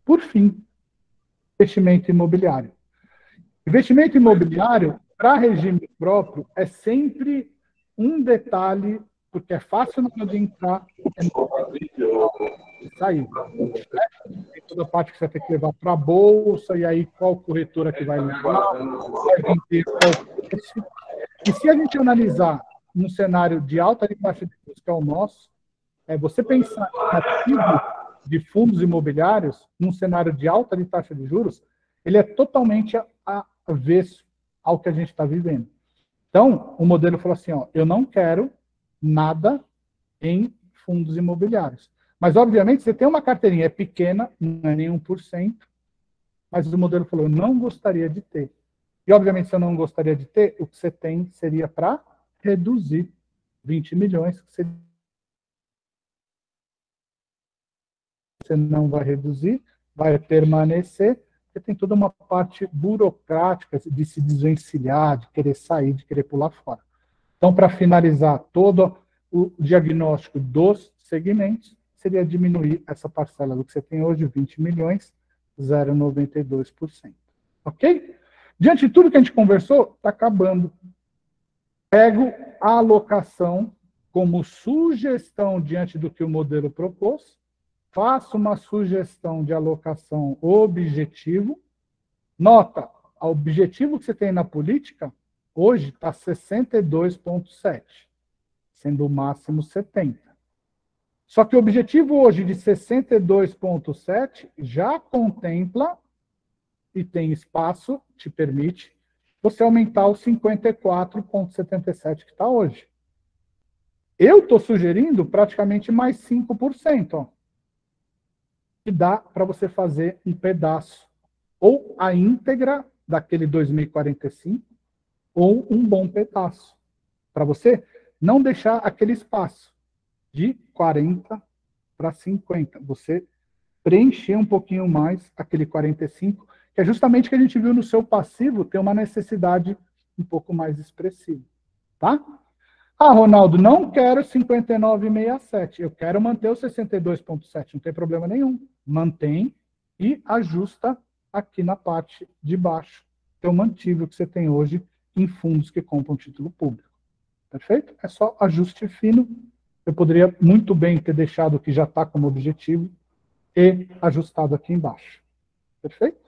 Por fim, investimento imobiliário. Investimento imobiliário, para regime próprio, é sempre um detalhe, porque é fácil na hora de entrar e sair. Tem toda a parte que você vai ter que levar para a bolsa, e aí qual corretora que vai levar, vai vender qual preço. E se a gente analisar num cenário de alta taxa de juros, que é o nosso, você pensar em ativo de fundos imobiliários, num cenário de alta de taxa de juros, ele é totalmente avesso ao que a gente está vivendo. Então, o modelo falou assim, eu não quero nada em fundos imobiliários. Mas, obviamente, você tem uma carteirinha, é pequena, não é nem 1%, mas o modelo falou, eu não gostaria de ter. E, obviamente, se eu não gostaria de ter, o que você tem seria para reduzir 20 milhões, que você não vai reduzir, vai permanecer, porque tem toda uma parte burocrática de se desvencilhar, de querer sair, de querer pular fora. Então, para finalizar todo o diagnóstico dos segmentos, seria diminuir essa parcela do que você tem hoje, 20 milhões, 0,92%. Ok? Diante de tudo que a gente conversou, está acabando. Pego a alocação como sugestão diante do que o modelo propôs, faço uma sugestão de alocação objetivo. Nota, o objetivo que você tem na política, hoje está 62,7, sendo o máximo 70. Só que o objetivo hoje de 62,7 já contempla e tem espaço, te permite, você aumentar o 54,77 que está hoje. Eu estou sugerindo praticamente mais 5%, que dá para você fazer um pedaço, ou a íntegra daquele 2045, ou um bom pedaço, para você não deixar aquele espaço de 40 para 50, você preencher um pouquinho mais aquele 45, que é justamente o que a gente viu no seu passivo, ter uma necessidade um pouco mais expressiva, tá? Ah, Ronaldo, não quero 59,67, eu quero manter o 62,7, não tem problema nenhum. Mantém e ajusta aqui na parte de baixo, que é o mantível que você tem hoje em fundos que compram título público. Perfeito? É só ajuste fino. Eu poderia muito bem ter deixado o que já está como objetivo e ajustado aqui embaixo. Perfeito?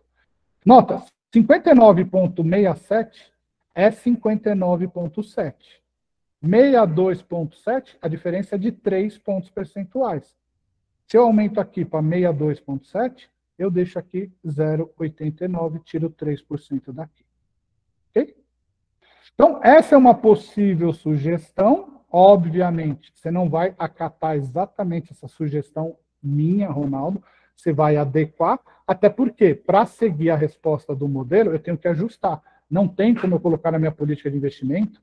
Nota, 59,67 é 59,7. 62,7, a diferença é de 3 pontos percentuais. Se eu aumento aqui para 62,7, eu deixo aqui 0,89, tiro 3% daqui. Ok? Então, essa é uma possível sugestão. Obviamente, você não vai acatar exatamente essa sugestão minha, Ronaldo. Você vai adequar, até porque, para seguir a resposta do modelo, eu tenho que ajustar. Não tem como eu colocar na minha política de investimento,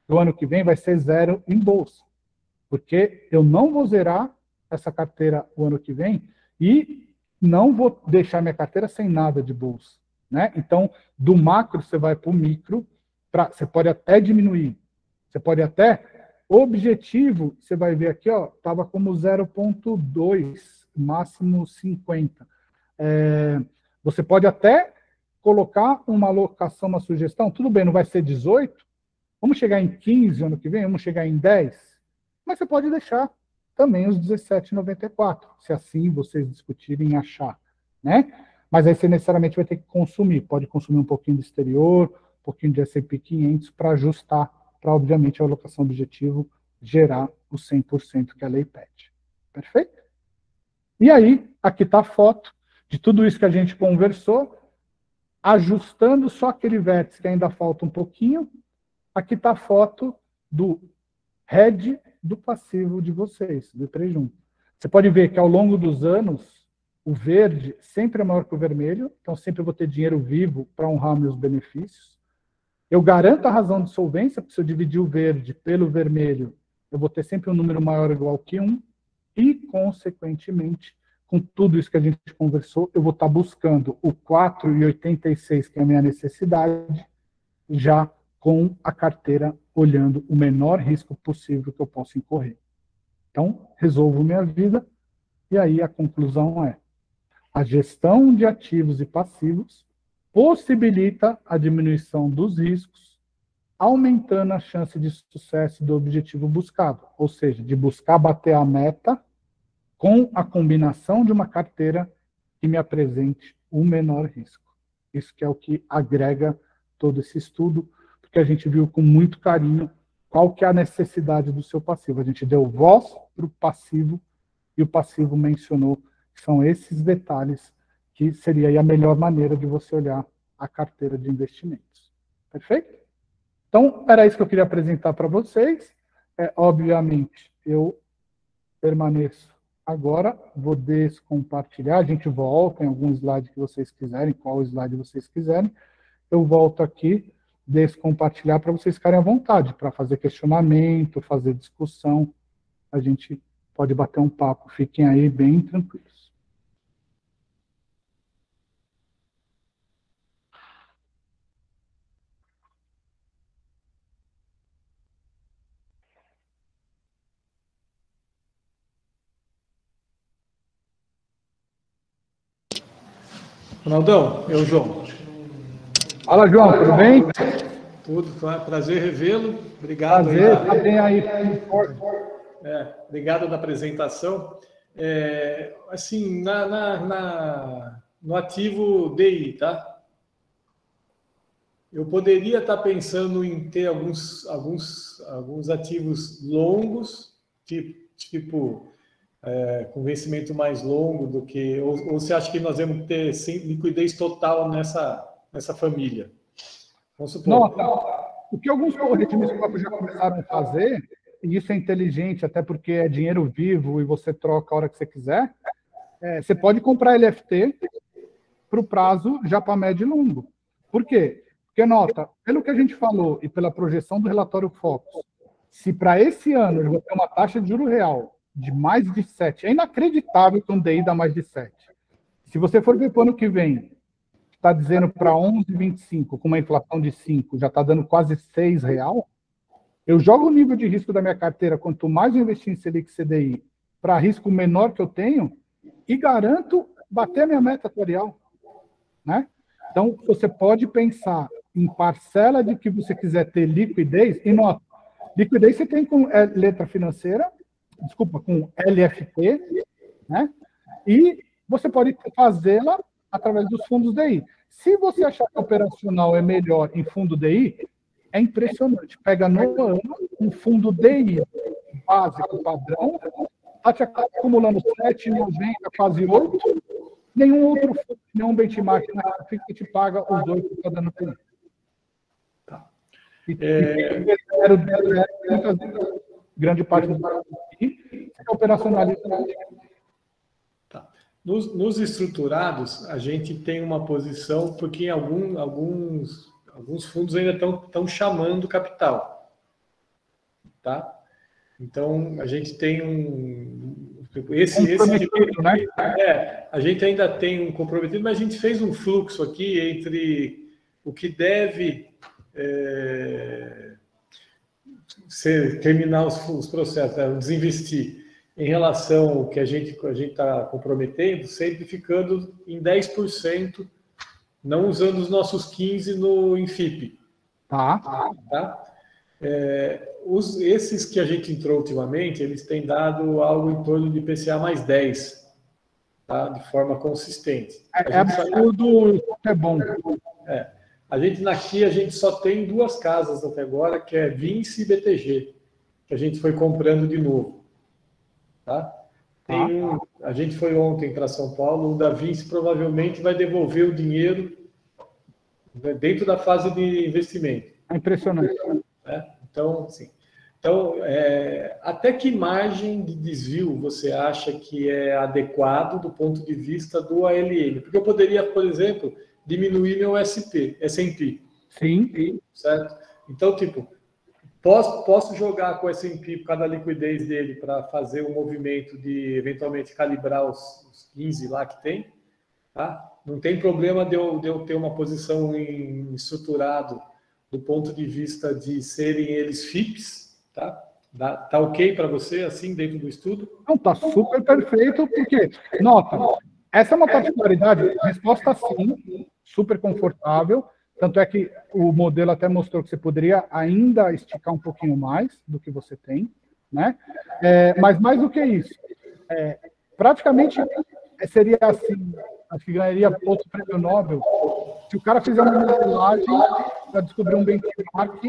do ano que vem vai ser 0 em bolsa. Porque eu não vou zerar essa carteira o ano que vem e não vou deixar minha carteira sem nada de bolsa, né? Então, do macro você vai para o micro, você pode até diminuir, você pode até, objetivo, você vai ver aqui, estava como 0,2, máximo 50. Você pode até colocar uma alocação, uma sugestão, tudo bem, não vai ser 18, vamos chegar em 15 ano que vem, vamos chegar em 10, mas você pode deixar também os 17,94, se assim vocês discutirem e achar, né? Mas aí você necessariamente vai ter que consumir, pode consumir um pouquinho do exterior, um pouquinho de S&P 500 para ajustar, para, obviamente, a alocação objetivo gerar os 100% que a lei pede. Perfeito? E aí, aqui está a foto de tudo isso que a gente conversou, ajustando só aquele vértice que ainda falta um pouquinho. Aqui está a foto do hedge do passivo de vocês, do Prejum. Você pode ver que ao longo dos anos, o verde sempre é maior que o vermelho, então sempre vou ter dinheiro vivo para honrar meus benefícios. Eu garanto a razão de solvência, porque se eu dividir o verde pelo vermelho, eu vou ter sempre um número maior ou igual que 1, e, consequentemente, com tudo isso que a gente conversou, eu vou estar buscando o 4,86, que é a minha necessidade, já com a carteira olhando o menor risco possível que eu possa incorrer. Então, resolvo minha vida, e aí a conclusão é: a gestão de ativos e passivos possibilita a diminuição dos riscos, aumentando a chance de sucesso do objetivo buscado, ou seja, de buscar bater a meta com a combinação de uma carteira que me apresente o menor risco. Isso que é o que agrega todo esse estudo, porque a gente viu com muito carinho qual que é a necessidade do seu passivo. A gente deu voz para o passivo, e o passivo mencionou que são esses detalhes que seria aí a melhor maneira de você olhar a carteira de investimentos. Perfeito? Então, era isso que eu queria apresentar para vocês. Obviamente, eu permaneço agora, vou descompartilhar, a gente volta em algum slide que vocês quiserem, qual slide vocês quiserem. Eu volto aqui, descompartilhar para vocês ficarem à vontade, para fazer questionamento, fazer discussão. A gente pode bater um papo, fiquem aí bem tranquilos. Ronaldão, eu, João. Fala, João, tudo bem? Tudo, prazer revê-lo. Obrigado. Prazer, tá bem aí. Obrigado da apresentação. Assim, no ativo DI, tá? Eu poderia estar pensando em ter alguns ativos longos, tipo com vencimento mais longo do que... Ou você acha que nós vamos ter liquidez total nessa família? Vamos supor. Nossa, o que alguns corretivistas já começaram a fazer, e isso é inteligente, até porque é dinheiro vivo e você troca a hora que você quiser, você pode comprar LFT para o prazo já para médio e longo. Por quê? Porque, nota, pelo que a gente falou e pela projeção do relatório Focus, se para esse ano eu vou ter uma taxa de juro real de mais de 7, é inacreditável que um DI dá mais de 7. Se você for ver para o ano que vem, está dizendo para 11,25, com uma inflação de 5, já está dando quase 6 real, eu jogo o nível de risco da minha carteira, quanto mais eu investir em Selic CDI, para risco menor que eu tenho, e garanto bater a minha meta atuarial, né? Então, você pode pensar em parcela de que você quiser ter liquidez, e nota, liquidez você tem com letra financeira, com LFT, né? E você pode fazê-la através dos fundos DI. Se você achar que o operacional é melhor em fundo DI, é impressionante. Pega no ano um fundo DI básico, padrão, está te acumulando 7,90, quase 8, nenhum outro fundo, nenhum benchmark que te paga os 8 que está dando por ano. Tá. Grande parte do DI é operacionalista. Nos estruturados, a gente tem uma posição, porque alguns fundos ainda estão chamando capital. Tá? Então, a gente tem a gente ainda tem um comprometido, mas a gente fez um fluxo aqui entre o que deve terminar os processos, desinvestir, em relação ao que a gente está comprometendo, sempre ficando em 10%, não usando os nossos 15% em FIP. Tá. Esses que a gente entrou ultimamente, eles têm dado algo em torno de IPCA mais 10, tá? De forma consistente. É absurdo, é bom. A gente só tem 2 casas até agora, que é Vinci e BTG, que a gente foi comprando de novo. Tá? A gente foi ontem para São Paulo, o da Vinci provavelmente vai devolver o dinheiro, né, dentro da fase de investimento. É impressionante. Então, assim, até que margem de desvio você acha que é adequado do ponto de vista do ALM? Porque eu poderia, por exemplo, diminuir meu S&P. Sim. Certo? Então, tipo, posso jogar com o S&P por causa da liquidez dele para fazer um movimento de, eventualmente, calibrar os 15 lá que tem. Tá? Não tem problema de eu ter uma posição estruturado do ponto de vista de serem eles FIPs, tá? Tá ok para você, assim, dentro do estudo? Não, tá super perfeito, porque, nota, essa é uma particularidade, resposta sim, super confortável, tanto é que o modelo até mostrou que você poderia ainda esticar um pouquinho mais do que você tem, né? Mas mais do que isso, praticamente seria assim, acho que ganharia outro prêmio Nobel se o cara fizer uma modelagem para descobrir um benchmark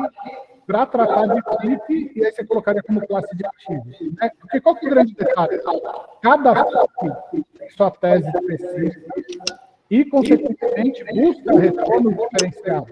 para tratar de FIP, e aí você colocaria como classe de ativos. Né? Porque qual que é o grande detalhe? Cada FIP tem sua tese específica e, consequentemente, busca retorno diferenciado.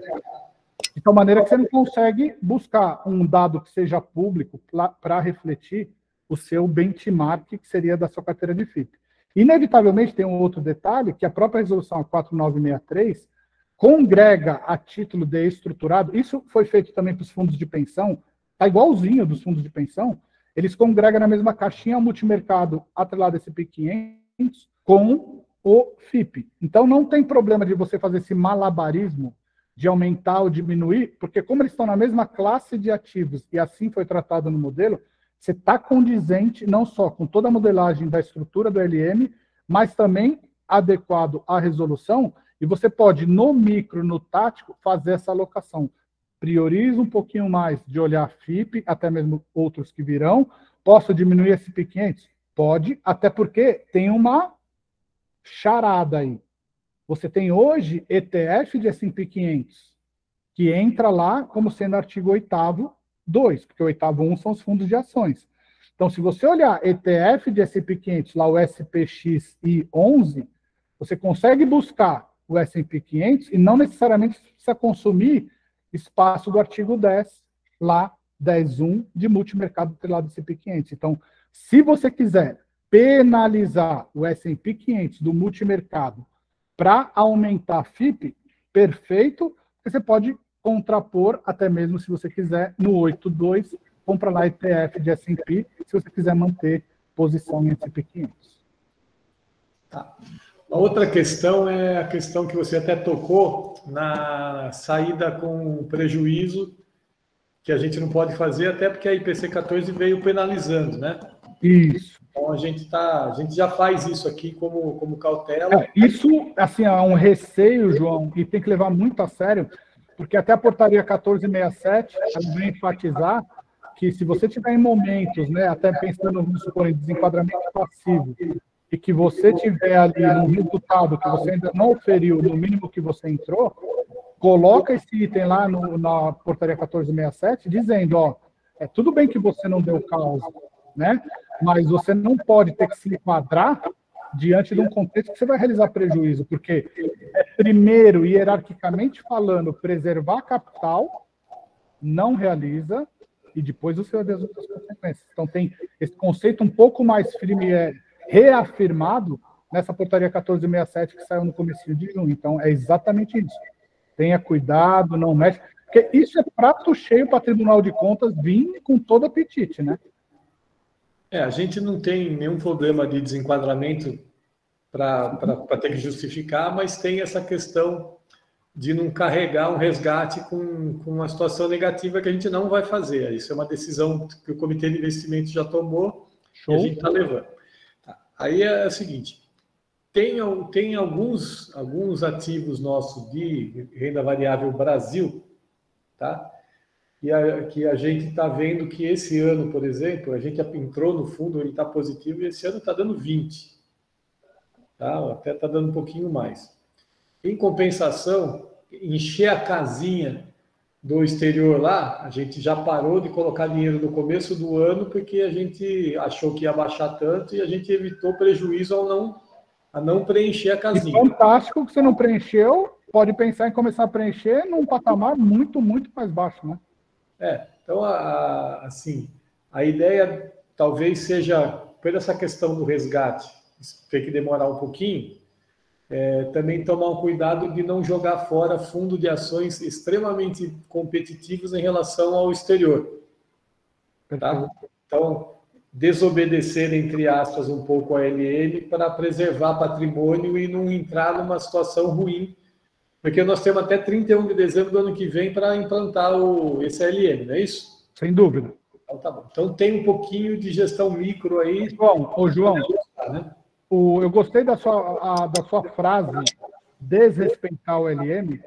De tal maneira que você não consegue buscar um dado que seja público para refletir o seu benchmark, que seria da sua carteira de FIP. Inevitavelmente, tem um outro detalhe, que a própria resolução 4963 congrega a título de estruturado, isso foi feito também para os fundos de pensão, está igualzinho dos fundos de pensão, eles congregam na mesma caixinha o multimercado atrelado a SP 500 com o FIP. Então, não tem problema de você fazer esse malabarismo de aumentar ou diminuir, porque como eles estão na mesma classe de ativos, e assim foi tratado no modelo, você está condizente não só com toda a modelagem da estrutura do LM, mas também adequado à resolução, e você pode, no micro, no tático, fazer essa alocação. Prioriza um pouquinho mais de olhar FIP, até mesmo outros que virão. Posso diminuir SP 500? Pode, até porque tem uma charada aí. Você tem hoje ETF de S&P 500, que entra lá como sendo artigo 8º 2, porque o 8º 1 são os fundos de ações. Então, se você olhar ETF de S&P 500, lá o SPXI 11, você consegue buscar o S&P 500 e não necessariamente precisa consumir espaço do artigo 10, lá 10.1 de multimercado atrelado do S&P 500. Então, se você quiser penalizar o S&P 500 do multimercado para aumentar a FIP, perfeito, você pode contrapor, até mesmo se você quiser, no 8.2, compra lá ETF de S&P, se você quiser manter posição em S&P 500. Tá. A outra questão é a questão que você até tocou na saída com prejuízo, que a gente não pode fazer, até porque a IPC 14 veio penalizando, né? Isso. Então, a gente já faz isso aqui como cautela. Isso, assim, é um receio, João, e tem que levar muito a sério, porque até a portaria 1467, ela vem enfatizar que se você tiver em momentos, né, até pensando, vamos supor, em desenquadramento passivo, e que você tiver ali um resultado que você ainda não oferiu no mínimo que você entrou, coloca esse item lá na portaria 1467, dizendo, ó, tudo bem que você não deu causa, né? Mas você não pode ter que se enquadrar diante de um contexto que você vai realizar prejuízo, porque primeiro, hierarquicamente falando, preservar capital, não realiza, e depois você vai ver as outras consequências. Então tem esse conceito um pouco mais firme, reafirmado nessa portaria 1467 que saiu no comecinho de junho. Então é exatamente isso. Tenha cuidado, não mexe, porque isso é prato cheio para o Tribunal de Contas vir com todo apetite, né? A gente não tem nenhum problema de desenquadramento para ter que justificar, mas tem essa questão de não carregar um resgate com uma situação negativa que a gente não vai fazer. Isso é uma decisão que o Comitê de Investimento já tomou. Show. E a gente está levando. Aí é o seguinte, tem alguns ativos nossos de renda variável Brasil, tá? que a gente está vendo que esse ano, por exemplo, a gente entrou no fundo, ele está positivo, e esse ano está dando 20. Tá? Até está dando um pouquinho mais. Em compensação, encher a casinha do exterior lá, a gente já parou de colocar dinheiro no começo do ano, porque a gente achou que ia baixar tanto e a gente evitou prejuízo a não preencher a E casinha. fantástico que você não preencheu, pode pensar em começar a preencher num patamar muito, muito mais baixo, né? Então, assim, a ideia talvez seja, por essa questão do resgate, ter que demorar um pouquinho, também tomar um cuidado de não jogar fora fundo de ações extremamente competitivos em relação ao exterior. Tá? Então, desobedecer, entre aspas, um pouco a LM para preservar patrimônio e não entrar numa situação ruim, porque nós temos até 31 de dezembro do ano que vem para implantar esse LM, não é isso? Sem dúvida. Então, tá bom. Então, tem um pouquinho de gestão micro aí. João, Né? eu gostei da sua frase, desrespeitar o LM,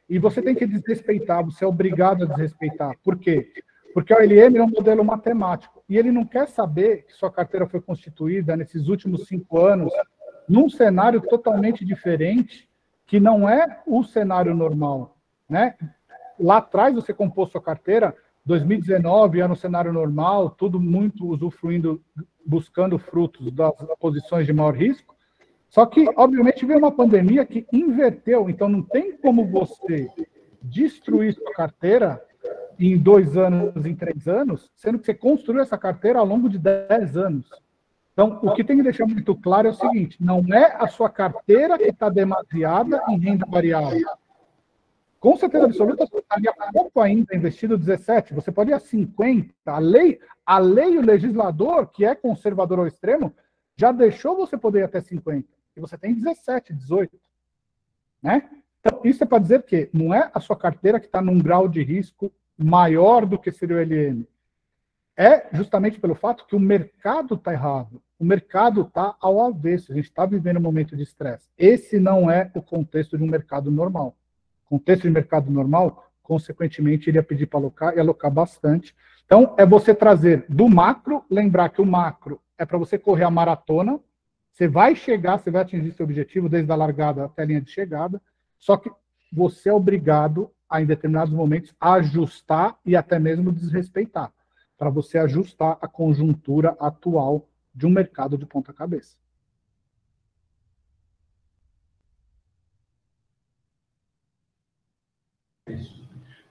e você tem que desrespeitar, você é obrigado a desrespeitar. Por quê? Porque o LM é um modelo matemático, e ele não quer saber que sua carteira foi constituída nesses últimos 5 anos num cenário totalmente diferente, que não é o cenário normal, né? Lá atrás você compôs sua carteira, 2019 era um cenário normal, tudo muito usufruindo, buscando frutos das posições de maior risco, só que, obviamente, veio uma pandemia que inverteu, então não tem como você destruir sua carteira em 2 anos, em 3 anos, sendo que você construiu essa carteira ao longo de 10 anos. Então, o que tem que deixar muito claro é o seguinte, não é a sua carteira que está demasiada em renda variável. Com certeza absoluta, você estaria pouco ainda investido 17, você pode ir a 50. A lei e o legislador, que é conservador ao extremo, já deixou você poder ir até 50. E você tem 17, 18. Né? Então, isso é para dizer que não é a sua carteira que está num grau de risco maior do que seria o LM. É justamente pelo fato que o mercado está errado. O mercado está ao avesso. A gente está vivendo um momento de estresse. Esse não é o contexto de um mercado normal. O contexto de mercado normal, consequentemente, iria pedir para alocar e alocar bastante. Então, é você trazer do macro, lembrar que o macro é para você correr a maratona, você vai chegar, você vai atingir seu objetivo desde a largada até a linha de chegada, só que você é obrigado a, em determinados momentos, ajustar e até mesmo desrespeitar, para você ajustar a conjuntura atual de um mercado de ponta cabeça.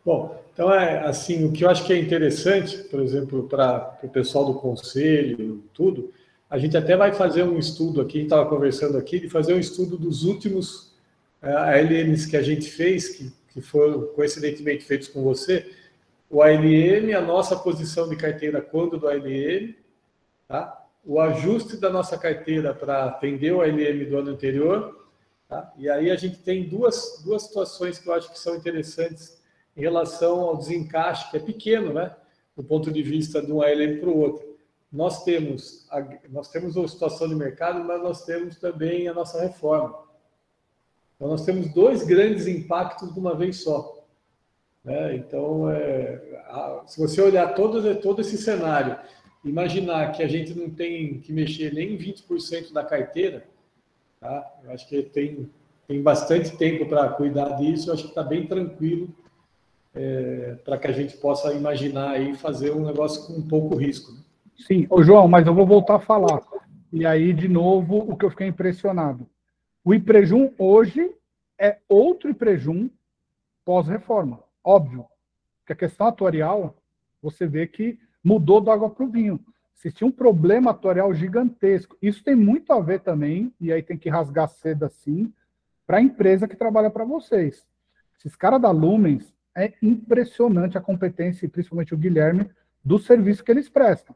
Bom, então assim, o que eu acho que é interessante, por exemplo, para o pessoal do conselho, tudo, a gente até vai fazer um estudo aqui, a gente estava conversando aqui, de fazer um estudo dos últimos ALMs que a gente fez, que foram coincidentemente feitos com você, o ALM, a nossa posição de carteira quando do ALM, tá? O ajuste da nossa carteira para atender o ALM do ano anterior, tá? E aí a gente tem duas situações que eu acho que são interessantes em relação ao desencaixe, que é pequeno, né? Do ponto de vista de um ALM para o outro. Nós temos a situação de mercado, mas nós temos também a nossa reforma. Então, nós temos 2 grandes impactos de uma vez só. Né? Então, se você olhar todo esse cenário, imaginar que a gente não tem que mexer nem 20% da carteira, tá? Eu acho que tem bastante tempo para cuidar disso, eu acho que está bem tranquilo para que a gente possa imaginar aí fazer um negócio com um pouco risco. Né? Sim, ô João, mas eu vou voltar a falar. E aí, de novo, o que eu fiquei impressionado. O IPREJUM hoje é outro IPREJUM pós-reforma. Óbvio que a questão atuarial, você vê que mudou da água para o vinho. Existia um problema atuarial gigantesco. Isso tem muito a ver também, e aí tem que rasgar cedo assim, para a empresa que trabalha para vocês. Esses caras da Lumens, é impressionante a competência, e principalmente o Guilherme, do serviço que eles prestam.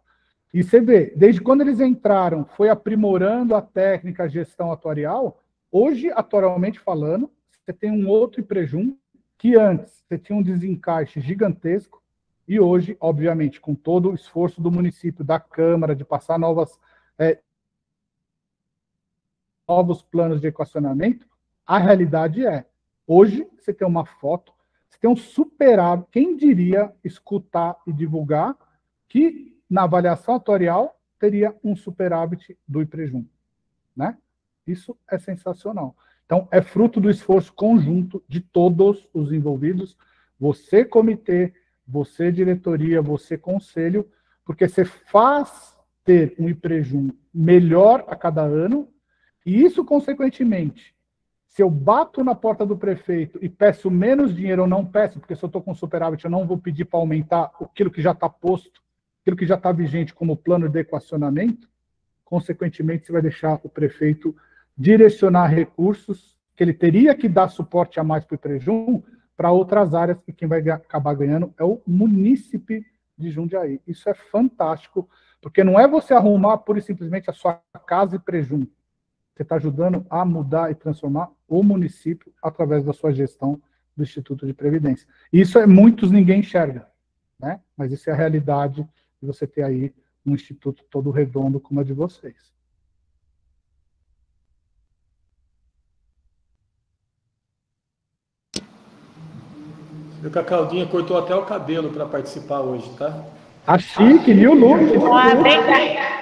E você vê, desde quando eles entraram, foi aprimorando a técnica, a gestão atuarial. Hoje, atuarialmente falando, você tem um outro IPREJUM que antes você tinha um desencaixe gigantesco e hoje, obviamente, com todo o esforço do município, da Câmara, de passar novos planos de equacionamento, a realidade hoje você tem uma foto, Você tem um superávit. Quem diria escutar e divulgar que na avaliação atuarial teria um superávit do IPREJUM, né? Isso é sensacional. Então, é fruto do esforço conjunto de todos os envolvidos, você comitê, você diretoria, você conselho, porque você faz ter um IPREJUM melhor a cada ano, e isso, consequentemente, se eu bato na porta do prefeito e peço menos dinheiro, eu não peço, porque se eu estou com superávit, eu não vou pedir para aumentar aquilo que já está posto, aquilo que já está vigente como plano de equacionamento, consequentemente, você vai deixar o prefeito direcionar recursos que ele teria que dar suporte a mais para o IPREJUM para outras áreas, e quem vai acabar ganhando é o munícipe de Jundiaí. Isso é fantástico, porque não é você arrumar pura e simplesmente a sua casa IPREJUM. Você está ajudando a mudar e transformar o município através da sua gestão do Instituto de Previdência. Isso é muitos ninguém enxerga, né? Mas isso é a realidade de você ter aí um instituto todo redondo como a de vocês. O Cacaldinha cortou até o cabelo para participar hoje, tá? A chique, new look.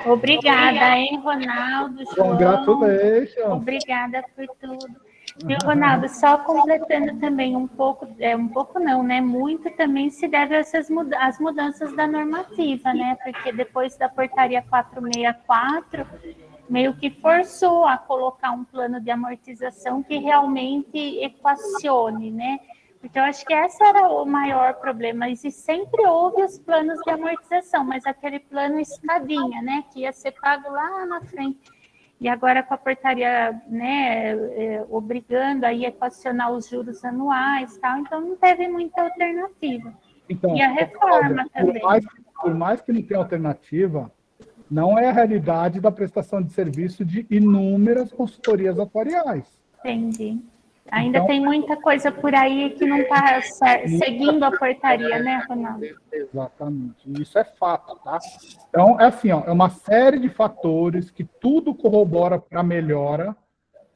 Obrigada, hein, Ronaldo, João. Congratulations. Obrigada por tudo. Viu, Ronaldo, só completando também um pouco não, né? Muito também se deve a às mudanças da normativa, né? Porque depois da portaria 464, meio que forçou a colocar um plano de amortização que realmente equacione, né? Então, acho que esse era o maior problema. E sempre houve os planos de amortização, mas aquele plano escadinha, né? Que ia ser pago lá na frente. E agora com a portaria, né, obrigando a equacionar os juros anuais e tal, então não teve muita alternativa. Então, e a reforma também. Por mais que não tenha alternativa, não é a realidade da prestação de serviço de inúmeras consultorias atuariais. Entendi. Ainda Então, tem muita coisa por aí que não está seguindo a portaria, né, Ronaldo? Exatamente. Isso é fato, tá? Então, é assim, ó, é uma série de fatores que tudo corrobora para a melhora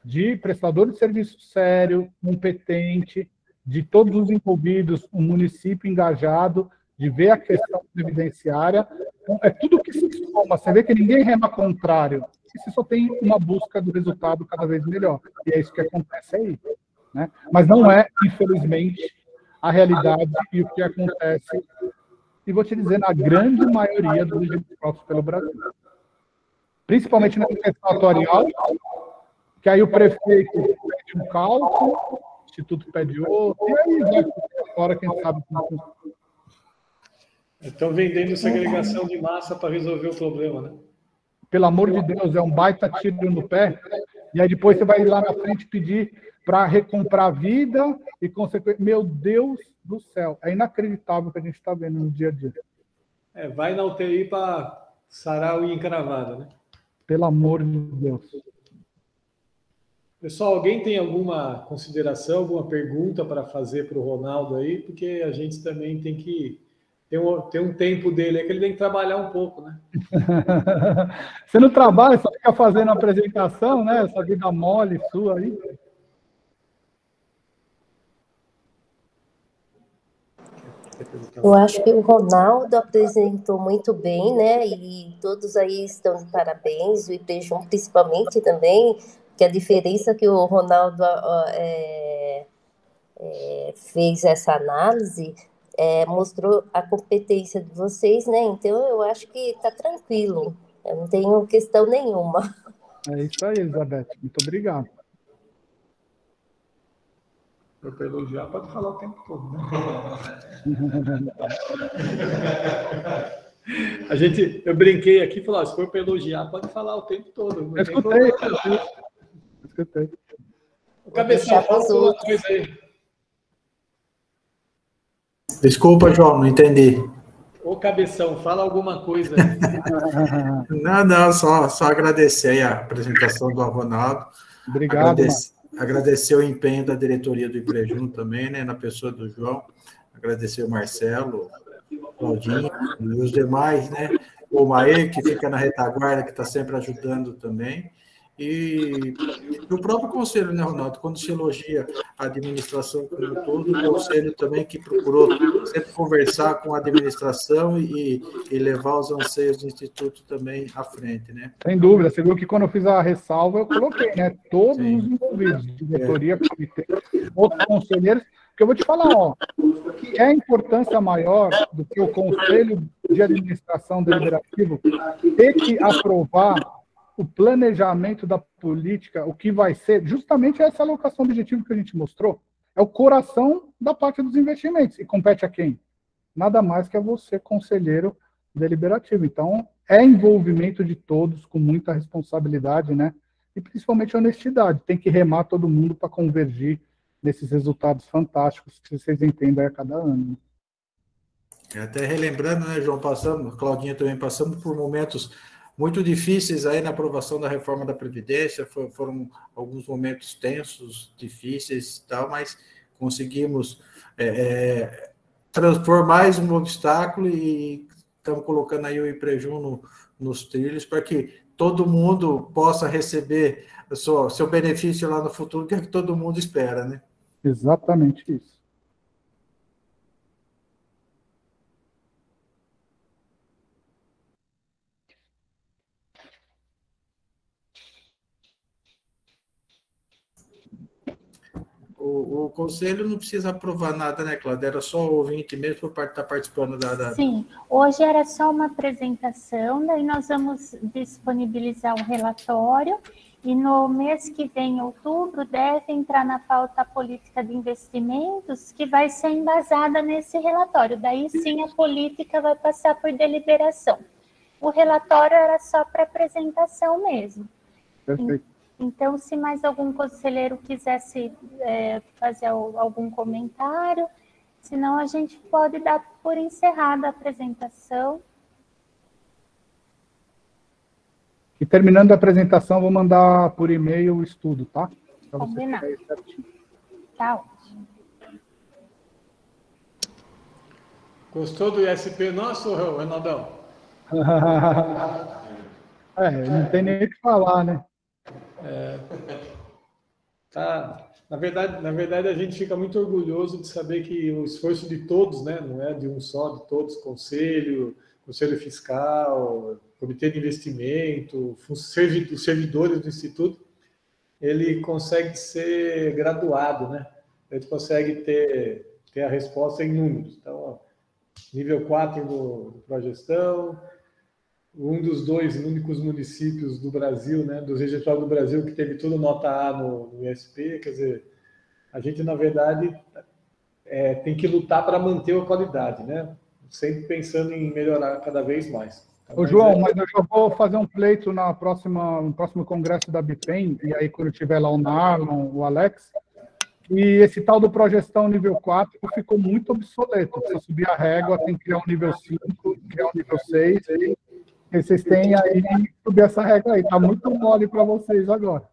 de prestador de serviço sério, competente, de todos os envolvidos, um município engajado, de ver a questão previdenciária. Então, é tudo que se soma. Você vê que ninguém rema contrário. E você só tem uma busca do resultado cada vez melhor. E é isso que acontece aí. Né? Mas não é, infelizmente, a realidade e o que acontece, e vou te dizer, na grande maioria dos registros próprios pelo Brasil. Principalmente na questão atuarial, que aí o prefeito pede um cálculo, o Instituto pede outro, e aí vai fora, quem sabe como. Estão vendendo segregação de massa para resolver o problema, né? Pelo amor de Deus, é um baita tiro no pé, e aí depois você vai lá na frente pedir para recomprar a vida e, consequentemente, meu Deus do céu, é inacreditável o que a gente está vendo no dia a dia. Vai na UTI para sarar o unha encravada, né? Pelo amor de Deus. Pessoal, alguém tem alguma consideração, alguma pergunta para fazer para o Ronaldo aí? Porque a gente também tem que ter um tempo dele aí que ele tem que trabalhar um pouco, né? Você não trabalha, só fica fazendo apresentação, né? Essa vida mole sua aí. Eu acho que o Ronaldo apresentou muito bem, né? E todos aí estão de parabéns, o IPREJUM principalmente também, que a diferença que o Ronaldo fez essa análise mostrou a competência de vocês, né? Então eu acho que está tranquilo, eu não tenho questão nenhuma. É isso aí, Elizabeth. Muito obrigado. Eu para elogiar, pode falar o tempo todo, né? Eu brinquei aqui e falei, se for para elogiar, pode falar o tempo todo. Eu escutei. O Cabeção, fala alguma coisa aí. Desculpa, João, não entendi. Ô, Cabeção, fala alguma coisa aí. Não, só agradecer aí a apresentação do Ronaldo. Obrigado. Agradecer o empenho da diretoria do IPREJUM também, né, na pessoa do João. Agradecer o Marcelo, o Claudinho e os demais, né? O Maê, que fica na retaguarda, que está sempre ajudando também. E o próprio conselho, né, Ronaldo, quando se elogia a administração como um todo, o conselho também que procurou sempre conversar com a administração e levar os anseios do Instituto também à frente, né? Sem dúvida, você viu que quando eu fiz a ressalva, eu coloquei, né? Todos os envolvidos, diretoria, comitê, outros conselheiros, porque eu vou te falar, ó, que é a importância maior do que o Conselho de Administração Deliberativo ter que aprovar o planejamento da política, o que vai ser, justamente essa alocação objetiva que a gente mostrou, é o coração da parte dos investimentos. E compete a quem? Nada mais que a você, conselheiro deliberativo. Então, é envolvimento de todos, com muita responsabilidade, né? E principalmente honestidade. Tem que remar todo mundo para convergir nesses resultados fantásticos que vocês entendem a cada ano. Até relembrando, né, João, Claudinha também passando por momentos muito difíceis aí na aprovação da reforma da Previdência, foram alguns momentos tensos, difíceis e tal, mas conseguimos transpor mais um obstáculo e estamos colocando aí o IPREJUN nos trilhos para que todo mundo possa receber seu benefício lá no futuro, que é o que todo mundo espera, né? Exatamente isso. O conselho não precisa aprovar nada, né, Cláudia? Era só o ouvinte mesmo para estar participando da... Sim, hoje era só uma apresentação, daí nós vamos disponibilizar um relatório e no mês que vem, em outubro, deve entrar na pauta política de investimentos que vai ser embasada nesse relatório. Daí sim a política vai passar por deliberação. O relatório era só para apresentação mesmo. Perfeito. Então, se mais algum conselheiro quisesse fazer algum comentário, senão a gente pode dar por encerrada a apresentação. E terminando a apresentação, vou mandar por e-mail o estudo, tá? Pra você Combinado. ter aí certinho. Tá ótimo. Gostou do ISP nosso, Renaldão? Não tem nem o que falar, né? Tá. Na verdade, a gente fica muito orgulhoso de saber que o esforço de todos, né, não é de um só, de todos, conselho fiscal, comitê de investimento, os servidores do Instituto, ele consegue ser graduado, né? A gente consegue ter a resposta em números. Então, ó, nível 4 do Progestão, um dos dois únicos municípios do Brasil, né, dos registrados do Brasil, que teve tudo nota A no ISP, quer dizer, a gente, na verdade, tem que lutar para manter a qualidade, né? Sempre pensando em melhorar cada vez mais. Então, Ô, João, mas eu já vou fazer um pleito no próximo congresso da BIPEM, e aí quando tiver lá o Narlon, o Alex, e esse tal do Progestão nível 4 ficou muito obsoleto. Se subir a régua, tem que criar um nível 5, criar um nível 6, e vocês têm aí que subir essa regra aí. Tá muito mole para vocês agora.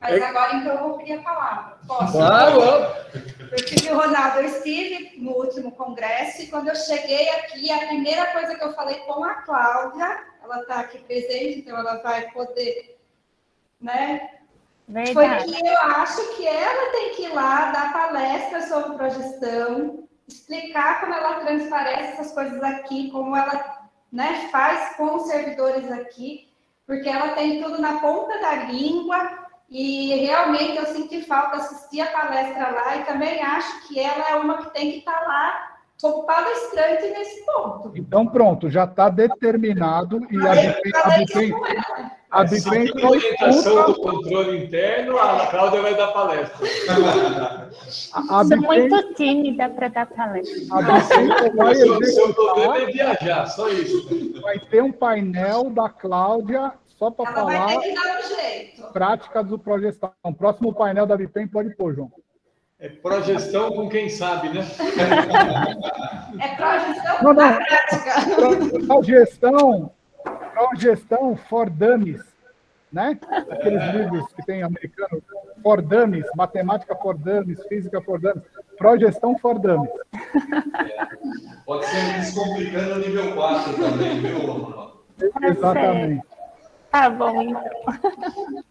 Mas agora, então, eu vou pedir a palavra. Posso? Claro! Porque, Ronaldo, eu estive no último congresso e quando eu cheguei aqui, a primeira coisa que eu falei com a Cláudia, ela está aqui presente, então ela vai poder, né? Verdade. Foi que eu acho que ela tem que ir lá dar palestra sobre progestão, explicar como ela transparece essas coisas aqui, como ela, né, faz com os servidores aqui, porque ela tem tudo na ponta da língua. E realmente eu senti falta de assistir a palestra lá e também acho que ela é uma que tem que estar lá como palestrante nesse ponto. Então pronto, já está determinado e a BIPEM com orientação do controle interno, a Cláudia vai dar palestra. Sou muito tímida para dar palestra. A BIPEM vai seu problema é viajar, só isso. Vai ter um painel da Cláudia só para falar. Ela vai ter que dar um jeito. Práticas do Progestão. Próximo painel da BIPEM pode pôr, João. É progestão com quem sabe, né? É progestão na prática. Progestão for Dummies, né? Aqueles livros que tem americano, for Dummies, matemática for Dummies, física for Dummies, progestão for Dummies. Pode ser descomplicando o nível 4 também, viu? Exatamente. Tá bom, então.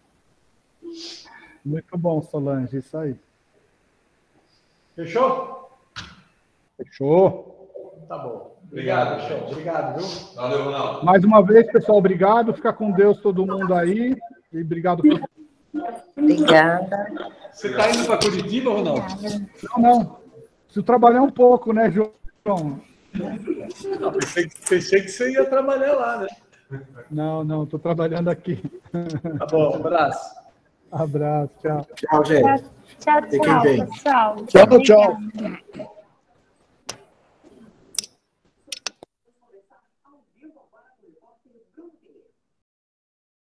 Muito bom, Solange, isso aí. Fechou? Fechou. Tá bom. Obrigado, Michel. Obrigado, viu? Valeu, Ronaldo. Mais uma vez, pessoal, obrigado. Fica com Deus todo mundo aí. E obrigado por... Obrigada. Você está indo para Curitiba, Ronaldo? Não. Preciso trabalhar um pouco, né, João? Não, pensei que você ia trabalhar lá, né? Não, estou trabalhando aqui. Tá bom, abraço. Abraço, tchau. Tchau, gente. Tchau, Fiquem bem. pessoal. Tchau. Obrigada.